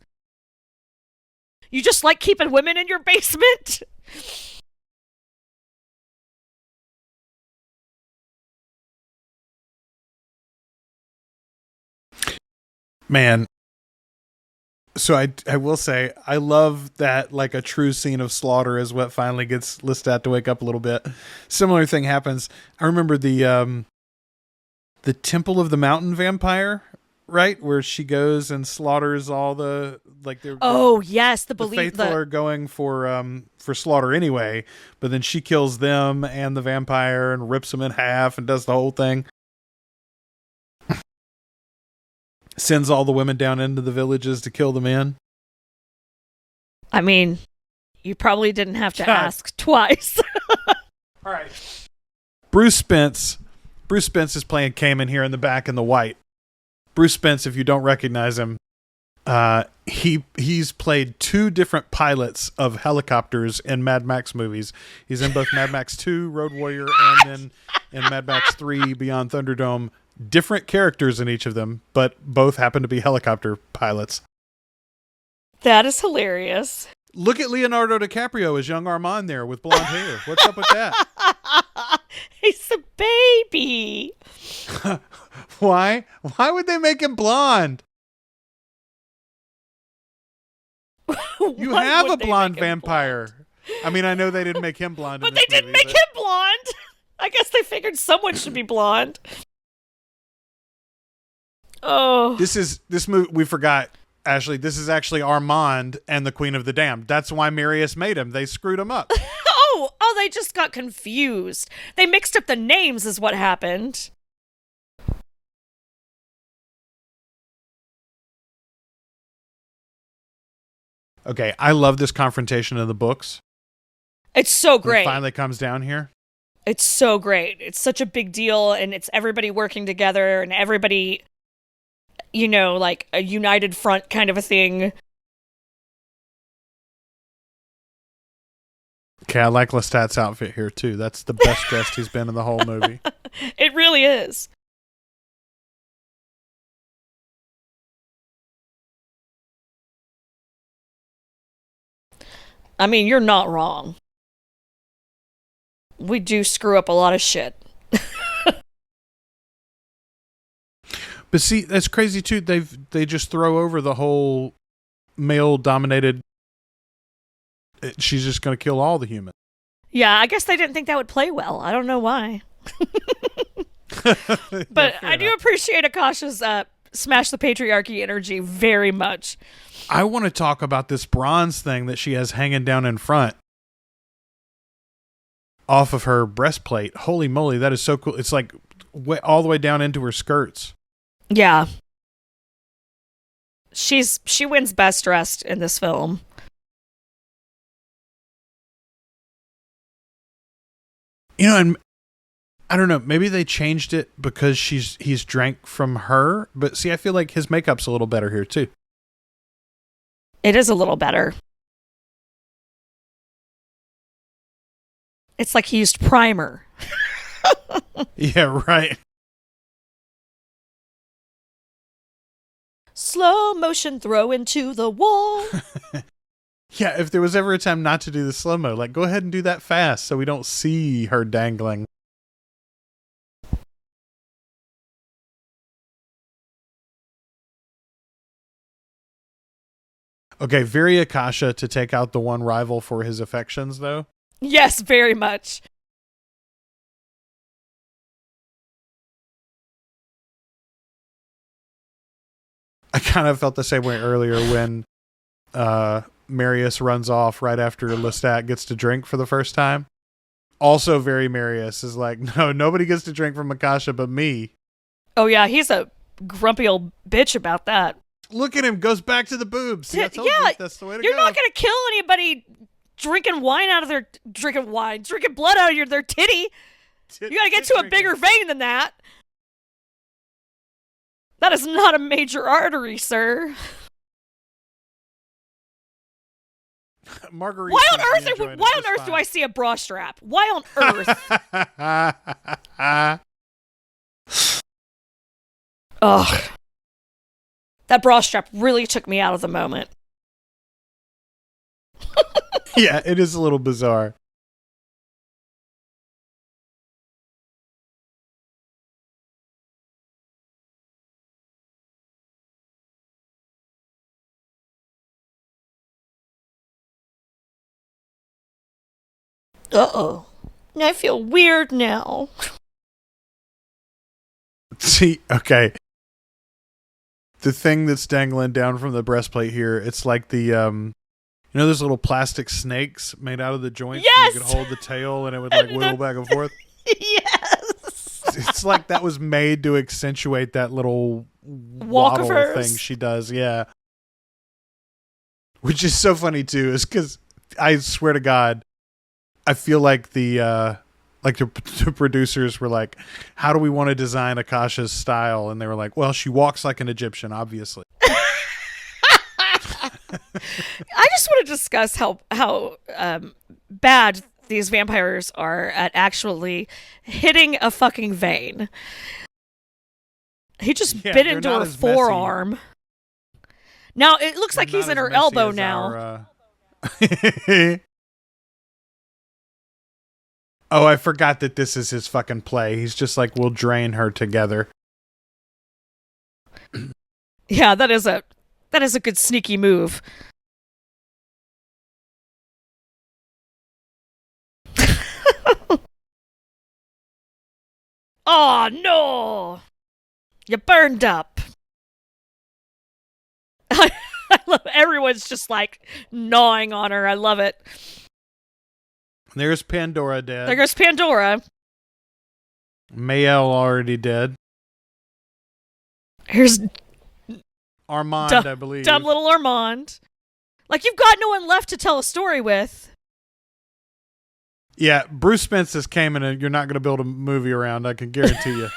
You just like keeping women in your basement? Man. So I will say, I love that like a true scene of slaughter is what finally gets Lestat to wake up a little bit. Similar thing happens. I remember the Temple of the Mountain Vampire, right? Where she goes and slaughters all the like the yes, the faithful are going for slaughter anyway, but then she kills them and the vampire and rips them in half and does the whole thing. Sends all the women down into the villages to kill the men. I mean, you probably didn't have to ask twice. All right. Bruce Spence is playing Cayman here in the back in the white. Bruce Spence, if you don't recognize him, he's played two different pilots of helicopters in Mad Max movies. He's in both Mad Max 2, Road Warrior, and then in Mad Max 3, Beyond Thunderdome. Different characters in each of them, but both happen to be helicopter pilots. That is hilarious. Look at Leonardo DiCaprio as young Armand there with blonde hair. What's up with that? He's a baby. Why? Why would they make him blonde? You have a blonde vampire. Blonde? I mean, I know they didn't make him blonde, but they didn't make him blonde. I guess they figured someone should be blonde. Oh, this movie we forgot. Ashley, this is actually Armand and the Queen of the Damned. That's why Marius made him. They screwed him up. Oh, they just got confused. They mixed up the names is what happened. Okay, I love this confrontation in the books. It's so great. It finally comes down here. It's so great. It's such a big deal, and it's everybody working together and everybody, you know, like a united front kind of a thing. Okay, I like Lestat's outfit here, too. That's the best dressed he's been in the whole movie. It really is. I mean, you're not wrong. We do screw up a lot of shit. But see, that's crazy too. They just throw over the whole male-dominated. She's just going to kill all the humans. Yeah, I guess they didn't think that would play well. I don't know why. But I do appreciate Akasha's smash the patriarchy energy very much. I want to talk about this bronze thing that she has hanging down in front off of her breastplate. Holy moly, that is so cool. It's like all the way down into her skirts. Yeah. She wins best dressed in this film. You know, and I don't know, maybe they changed it because he's drank from her, but see, I feel like his makeup's a little better here too. It is a little better. It's like he used primer. Yeah, right. Slow motion throw into the wall. Yeah, if there was ever a time not to do the slow-mo, like go ahead and do that fast so we don't see her dangling. Okay, very Akasha to take out the one rival for his affections, though. Yes, very much. I kind of felt the same way earlier when Marius runs off right after Lestat gets to drink for the first time. Also very Marius is like, no, nobody gets to drink from Akasha but me. Oh yeah, he's a grumpy old bitch about that. Look at him. Goes back to the boobs. See, I told you, that's the way to go. You're not going to kill anybody drinking blood out of their titty. You got to get to a bigger vein than that. That is not a major artery, sir. Marguerite. Why on earth do I see a bra strap? Why on earth? Ugh. That bra strap really took me out of the moment. Yeah, it is a little bizarre. Uh-oh. I feel weird now. See, okay. The thing that's dangling down from the breastplate here, it's like the, those little plastic snakes made out of the joints? Yes! You could hold the tail and it would like wiggle back and forth? Yes! It's like that was made to accentuate that little walk of hers thing she does, yeah. Which is so funny too, is because I swear to God, I feel like the producers were like, how do we want to design Akasha's style? And they were like, well, she walks like an Egyptian, obviously. I just want to discuss how bad these vampires are at actually hitting a fucking vein. He just bit into her forearm. Messy. Now it looks like he's in her elbow now. Oh, I forgot that this is his fucking play. He's just like, we'll drain her together. Yeah, that is a good sneaky move. Oh no! You burned up. I love everyone's just like gnawing on her. I love it. There's Pandora dead. There goes Pandora. Mayel already dead. Here's Armand, I believe. Dumb little Armand. Like, you've got no one left to tell a story with. Yeah, Bruce Spence is came and you're not going to build a movie around, I can guarantee you.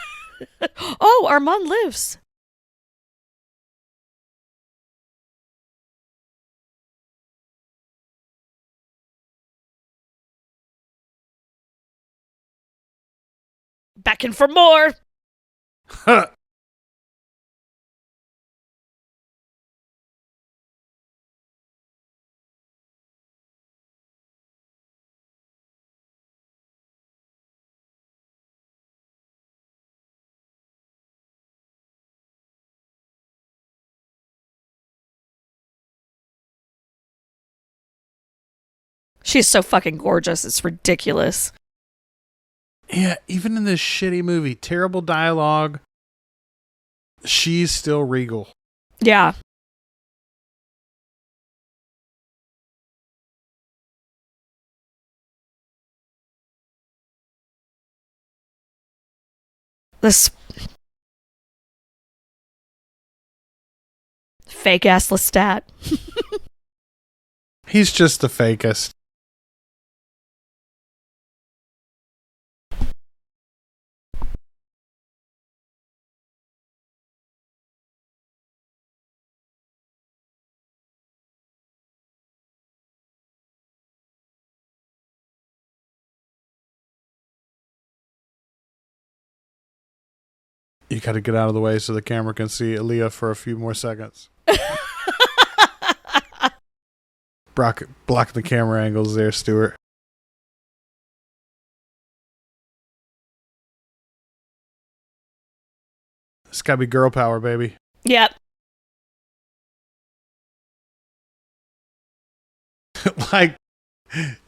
Oh, Armand lives. Back in for more. She's so fucking gorgeous. It's ridiculous. Yeah, even in this shitty movie, terrible dialogue, she's still regal. Yeah. This fake ass Lestat. He's just the fakest. You got to get out of the way so the camera can see Aaliyah for a few more seconds. Block the camera angles there, Stuart. It's got to be girl power, baby. Yep. Like,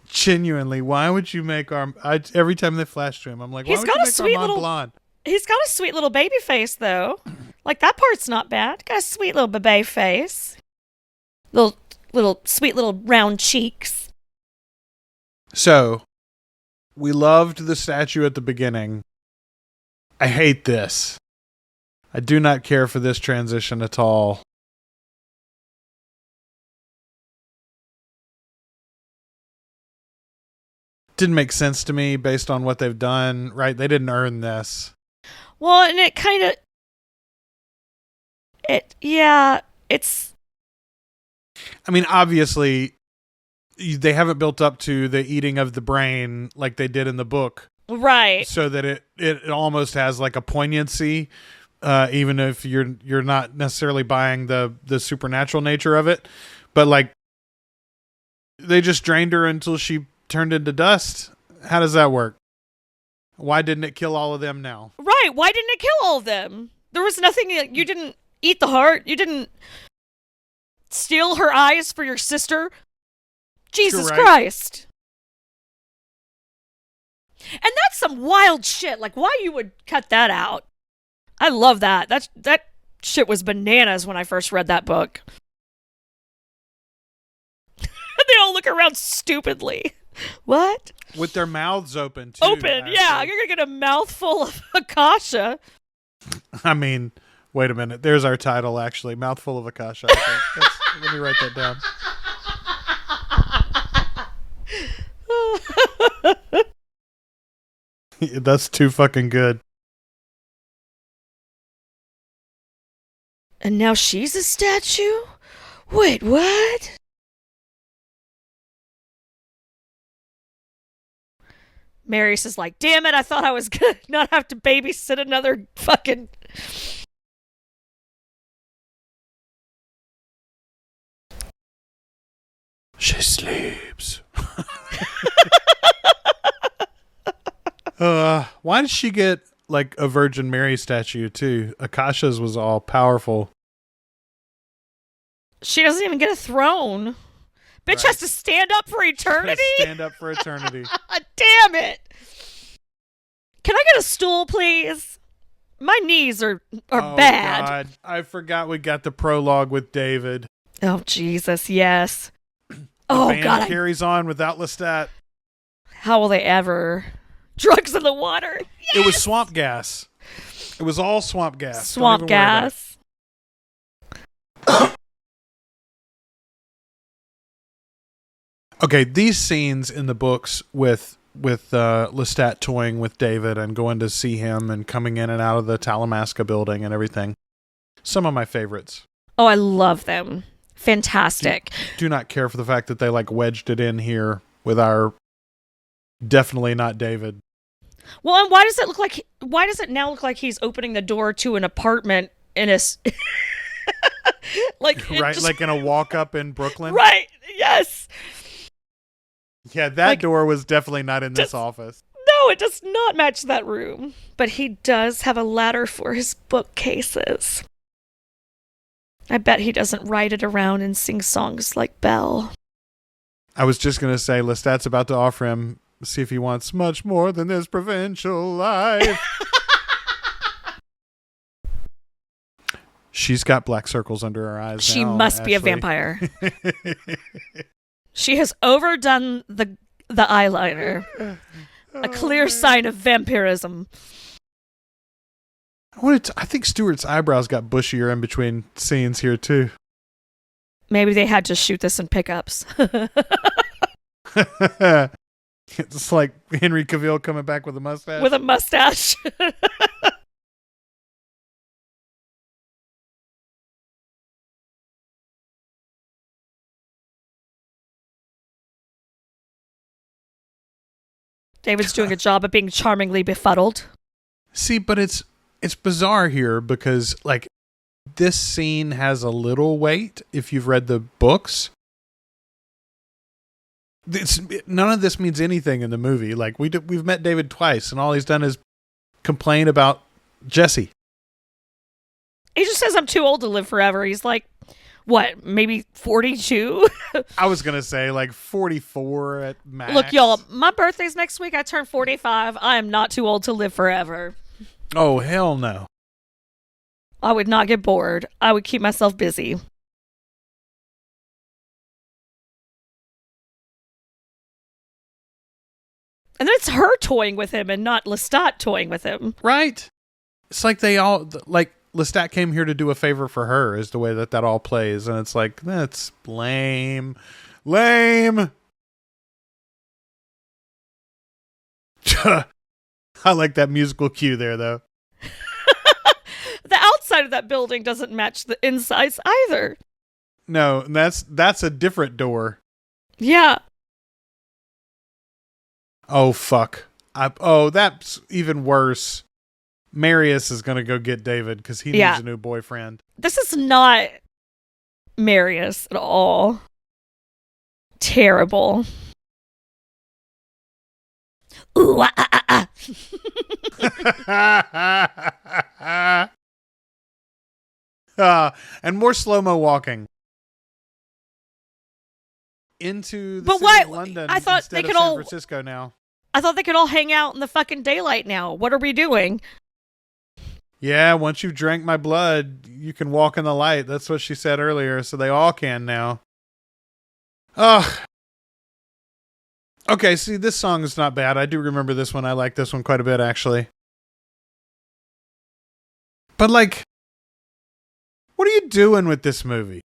genuinely, why would you make every time they flash to him, I'm like, why would you make Armand blonde? He's got a sweet little baby face, though. Like, that part's not bad. Got a sweet little baby face. Little sweet little round cheeks. So, we loved the statue at the beginning. I hate this. I do not care for this transition at all. didn't make sense to me based on what they've done, right? They didn't earn this. Well, and it kind of... it's... I mean, obviously, they haven't built up to the eating of the brain like they did in the book. Right. So that it almost has like a poignancy, even if you're not necessarily buying the supernatural nature of it. But like, they just drained her until she turned into dust. How does that work? Why didn't it kill all of them now? Right. Why didn't it kill all of them? There was nothing... You didn't eat the heart. You didn't steal her eyes for your sister. Jesus Christ. And that's some wild shit. Like, why you would cut that out? I love that. That shit was bananas when I first read that book. They all look around stupidly. What? With their mouths open, too. Open, yeah. You're going to get a mouthful of Akasha. I mean, wait a minute. There's our title, actually. Mouthful of Akasha. Let me write that down. That's too fucking good. And now she's a statue? Wait, what? Marius is like, damn it, I thought I was gonna not have to babysit another fucking... She sleeps. Why did she get like a Virgin Mary statue too? Akasha's was all powerful. She doesn't even get a throne. Bitch has to stand up for eternity? Stand up for eternity. Damn it. Can I get a stool, please? My knees are bad. God. I forgot we got the prologue with David. Oh, Jesus, yes. The band carries on without Lestat. How will they ever? Drugs in the water. Yes! It was swamp gas. It was all swamp gas. Swamp gas. Okay, these scenes in the books with Lestat toying with David and going to see him and coming in and out of the Talamasca building and everything, some of my favorites. Oh, I love them. Fantastic. Do not care for the fact that they like wedged it in here with our definitely not David. Well, and why does it now look like he's opening the door to an apartment in a like in a walk up in Brooklyn? Right. Yes. Yeah, that door was definitely not in this office. No, it does not match that room. But he does have a ladder for his bookcases. I bet he doesn't ride it around and sing songs like Belle. I was just going to say, Lestat's about to offer him, see if he wants much more than this provincial life. She's got black circles under her eyes. She now, must be a vampire. She has overdone the eyeliner. A clear sign of vampirism. I think Stuart's eyebrows got bushier in between scenes here too. Maybe they had to shoot this in pickups. It's like Henry Cavill coming back with a mustache. With a mustache. David's doing a job of being charmingly befuddled. See, but it's bizarre here because like this scene has a little weight if you've read the books. None of this means anything in the movie. Like we've met David twice, and all he's done is complain about Jesse. He just says, "I'm too old to live forever." He's like, what, maybe 42? I was gonna say like 44 at max. Look, y'all, my birthday's next week. I turn 45. I am not too old to live forever. Oh, hell no. I would not get bored. I would keep myself busy. And then it's her toying with him and not Lestat toying with him. Right? It's like they all, like, Lestat came here to do a favor for her is the way that all plays. And it's like, that's lame. Lame! I like that musical cue there, though. The outside of that building doesn't match the insides either. No, that's a different door. Yeah. Oh, fuck. That's even worse. Marius is going to go get David because he needs a new boyfriend. This is not Marius at all. Terrible. Ooh, and more slow-mo walking into the city of London I thought instead of San Francisco now. I thought they could all hang out in the fucking daylight now. What are we doing? Yeah, once you've drank my blood, you can walk in the light. That's what she said earlier, so they all can now. Ugh. Okay, see, this song is not bad. I do remember this one. I like this one quite a bit, actually. But, like, what are you doing with this movie?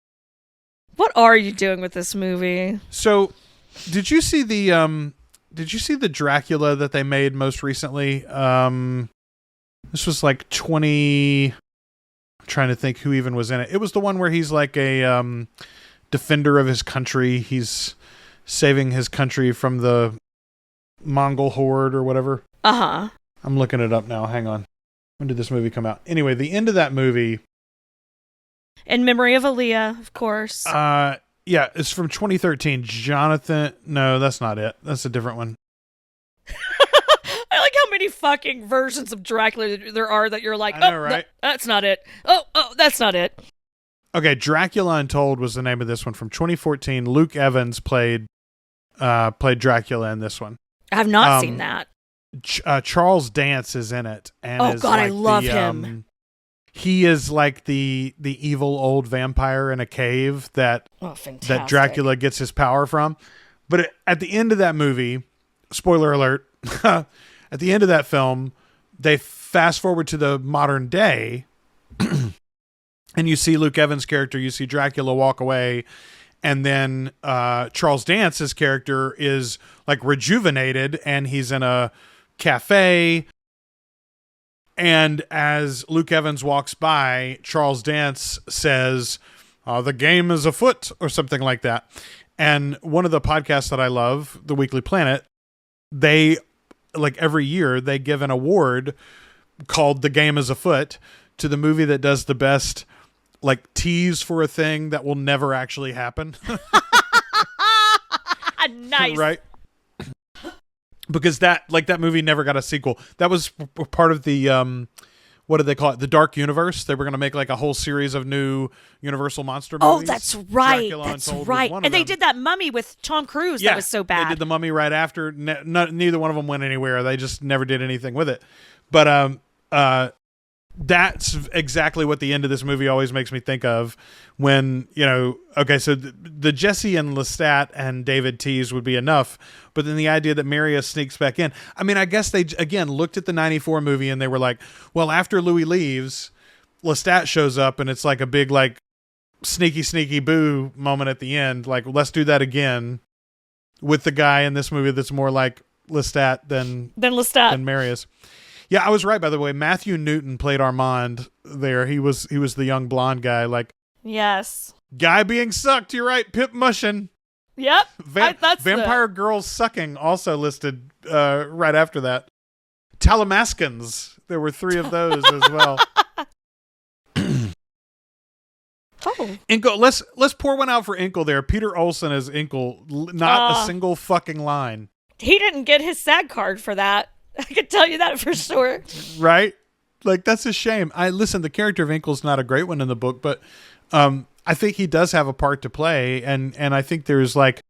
What are you doing with this movie? So, did you see the Dracula that they made most recently? This was like 20. I'm trying to think who even was in it. It was the one where he's like a defender of his country. He's saving his country from the Mongol horde or whatever. Uh-huh. I'm looking it up now. Hang on. When did this movie come out? Anyway, the end of that movie. In memory of Aaliyah, of course. Yeah, it's from 2013. Jonathan. No, that's not it. That's a different one. I like how many fucking versions of Dracula there are that you're like, I know, right? That's not it. Oh, that's not it. Okay, Dracula Untold was the name of this one from 2014. Luke Evans played Dracula in this one. I have not seen that. Charles Dance is in it, and I love him. He is like the evil old vampire in a cave that Dracula gets his power from. But at the end of that movie, spoiler alert, at the end of that film, they fast forward to the modern day, and you see Luke Evans' character, you see Dracula walk away, and then Charles Dance's character is like rejuvenated, and he's in a cafe. And as Luke Evans walks by, Charles Dance says, "The game is afoot," or something like that. And one of the podcasts that I love, The Weekly Planet, they, like every year, they give an award called The Game is Afoot to the movie that does the best, like, tease for a thing that will never actually happen. Nice. Right? Because that movie never got a sequel. That was part of the what do they call it? The Dark Universe. They were going to make like a whole series of new Universal monster movies. Oh, that's right. That's right. And they did that Mummy with Tom Cruise. Yeah, that was so bad. They did the Mummy right after. Neither one of them went anywhere. They just never did anything with it. But that's exactly what the end of this movie always makes me think of when, okay, so the Jesse and Lestat and David tease would be enough, but then the idea that Marius sneaks back in. I mean, I guess they, again, looked at the 94 movie and they were like, well, after Louis leaves, Lestat shows up and it's like a big, like, sneaky boo moment at the end. Like, let's do that again with the guy in this movie that's more like Lestat than Marius. Yeah, I was right, by the way. Matthew Newton played Armand there. He was the young blonde guy. Like, yes. Guy being sucked. You're right. Pip mushing. Yep. Vampire girls sucking also listed right after that. Talamaskins. There were 3 of those as well. Oh. Inkle. Let's pour one out for Inkle there. Peter Olson as Inkle. Not a single fucking line. He didn't get his SAG card for that. I can tell you that for sure. Right? Like, that's a shame. Listen, the character of Inkle's not a great one in the book, but I think he does have a part to play, and I think there's like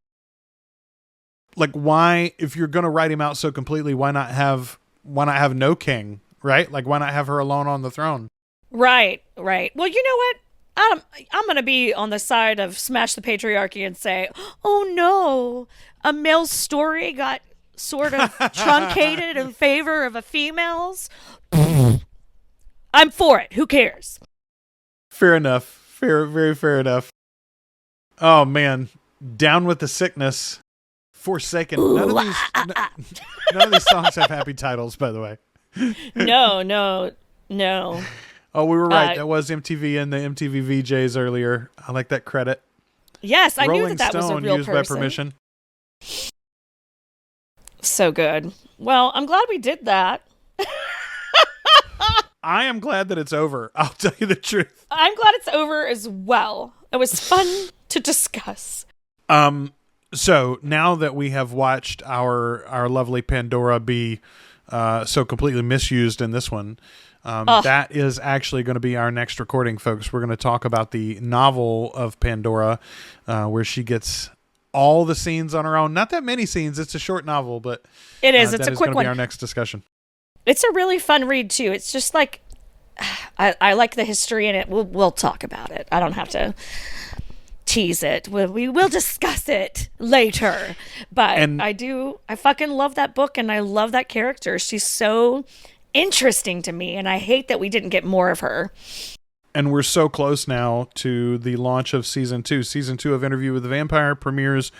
why, if you're going to write him out so completely, why not have no king, right? Like, why not have her alone on the throne? Right. Well, you know what? I'm going to be on the side of smash the patriarchy and say, oh no, a male's story got sort of truncated in favor of a female's. I'm for it. Who cares? Fair enough. Very fair enough. Oh man, Down with the Sickness Forsaken. None of these songs have happy titles, by the way. No. Oh, we were right. That was MTV and the MTV VJs earlier. I like that credit. Yes, I Rolling knew that was a Stone real used person. by permission. So good. Well, I'm glad we did that. I am glad that it's over. I'll tell you the truth. I'm glad it's over as well. It was fun to discuss. So now that we have watched our lovely Pandora be so completely misused in this one, that is actually going to be our next recording, folks. We're going to talk about the novel of Pandora, where she gets all the scenes on her own. Not that many scenes. It's a short novel, but it is. It's that a is quick going to one. be our next discussion. It's a really fun read too. It's just like I like the history in it. We'll talk about it. I don't have to tease it. We will discuss it later. But I fucking love that book, and I love that character. She's so interesting to me, and I hate that we didn't get more of her. And we're so close now to the launch of season 2. Season 2 of Interview with the Vampire premieres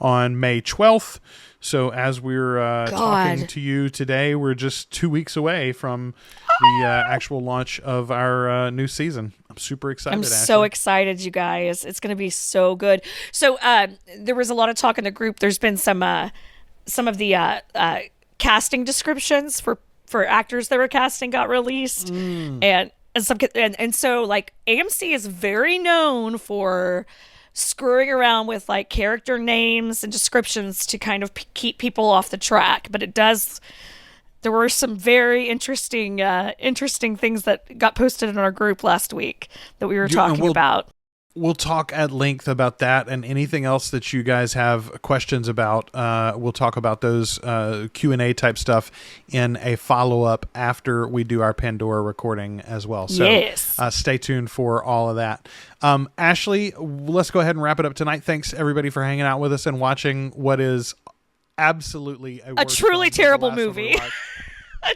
on May 12th. So as we're talking to you today, we're just 2 weeks away from the actual launch of our new season. I'm super excited. I'm so excited, you guys. It's going to be so good. So there was a lot of talk in the group. There's been some of the casting descriptions for actors that were casting got released, and so like AMC is very known for screwing around with like character names and descriptions to kind of keep people off the track. But there were some very interesting things that got posted in our group last week that we were talking about. We'll talk at length about that and anything else that you guys have questions about. We'll talk about those Q&A type stuff in a follow-up after we do our Pandora recording as well. So yes. Stay tuned for all of that. Ashley, let's go ahead and wrap it up tonight. Thanks, everybody, for hanging out with us and watching what is absolutely a truly terrible movie.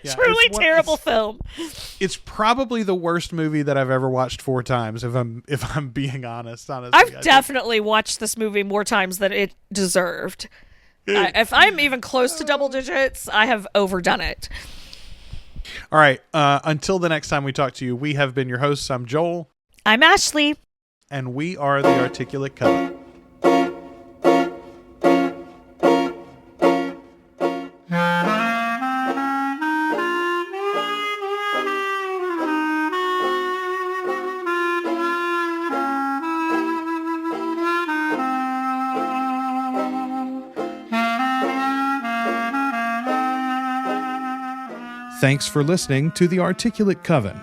Truly terrible film. It's probably the worst movie that I've ever watched 4 times. If I'm being honest, I've definitely watched this movie more times than it deserved. If I'm even close to double digits, I have overdone it. All right. Until the next time we talk to you, we have been your hosts. I'm Joel. I'm Ashley. And we are the Articulate Coven. Thanks for listening to The Articulate Coven.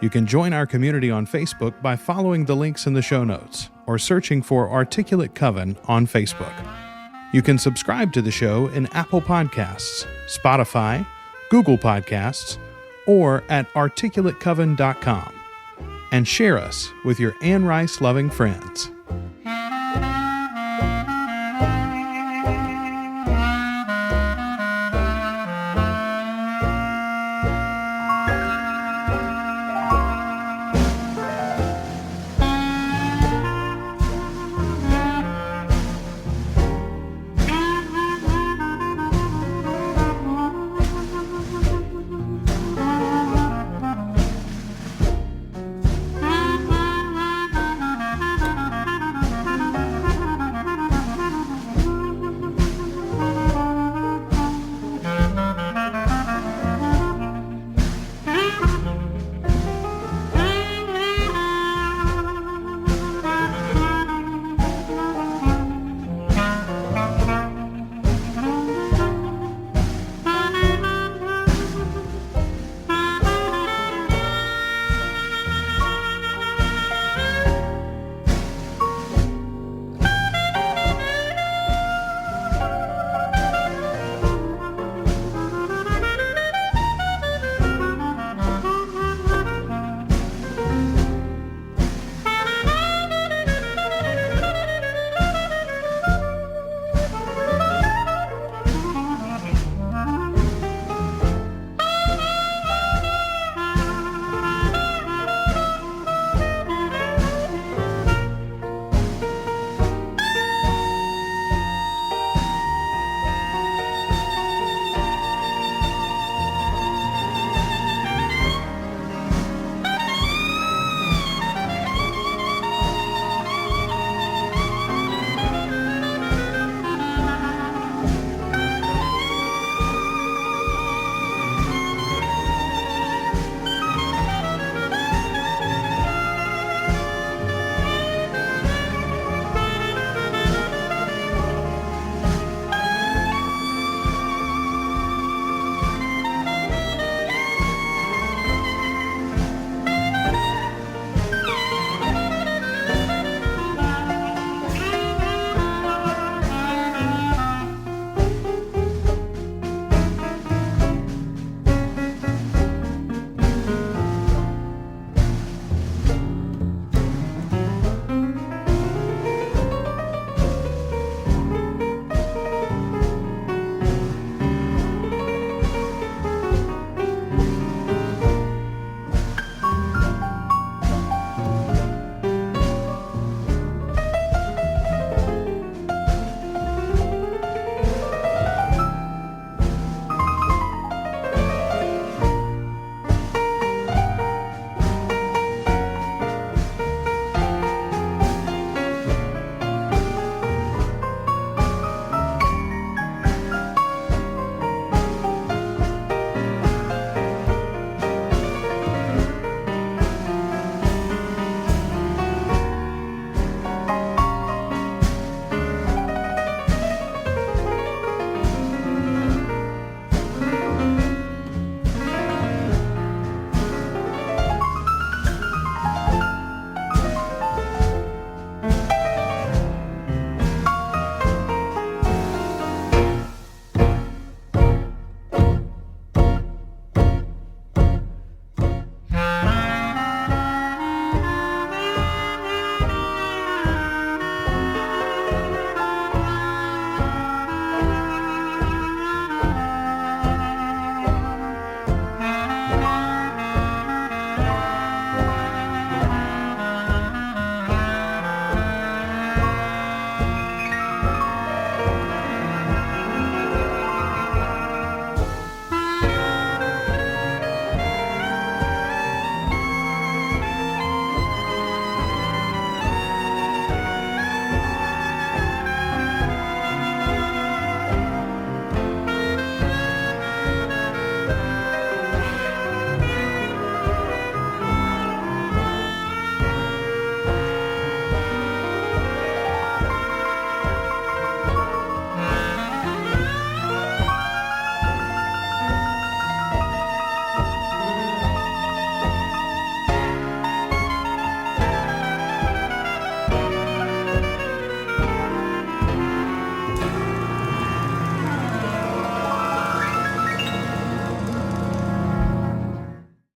You can join our community on Facebook by following the links in the show notes or searching for Articulate Coven on Facebook. You can subscribe to the show in Apple Podcasts, Spotify, Google Podcasts, or at articulatecoven.com. And share us with your Anne Rice loving friends.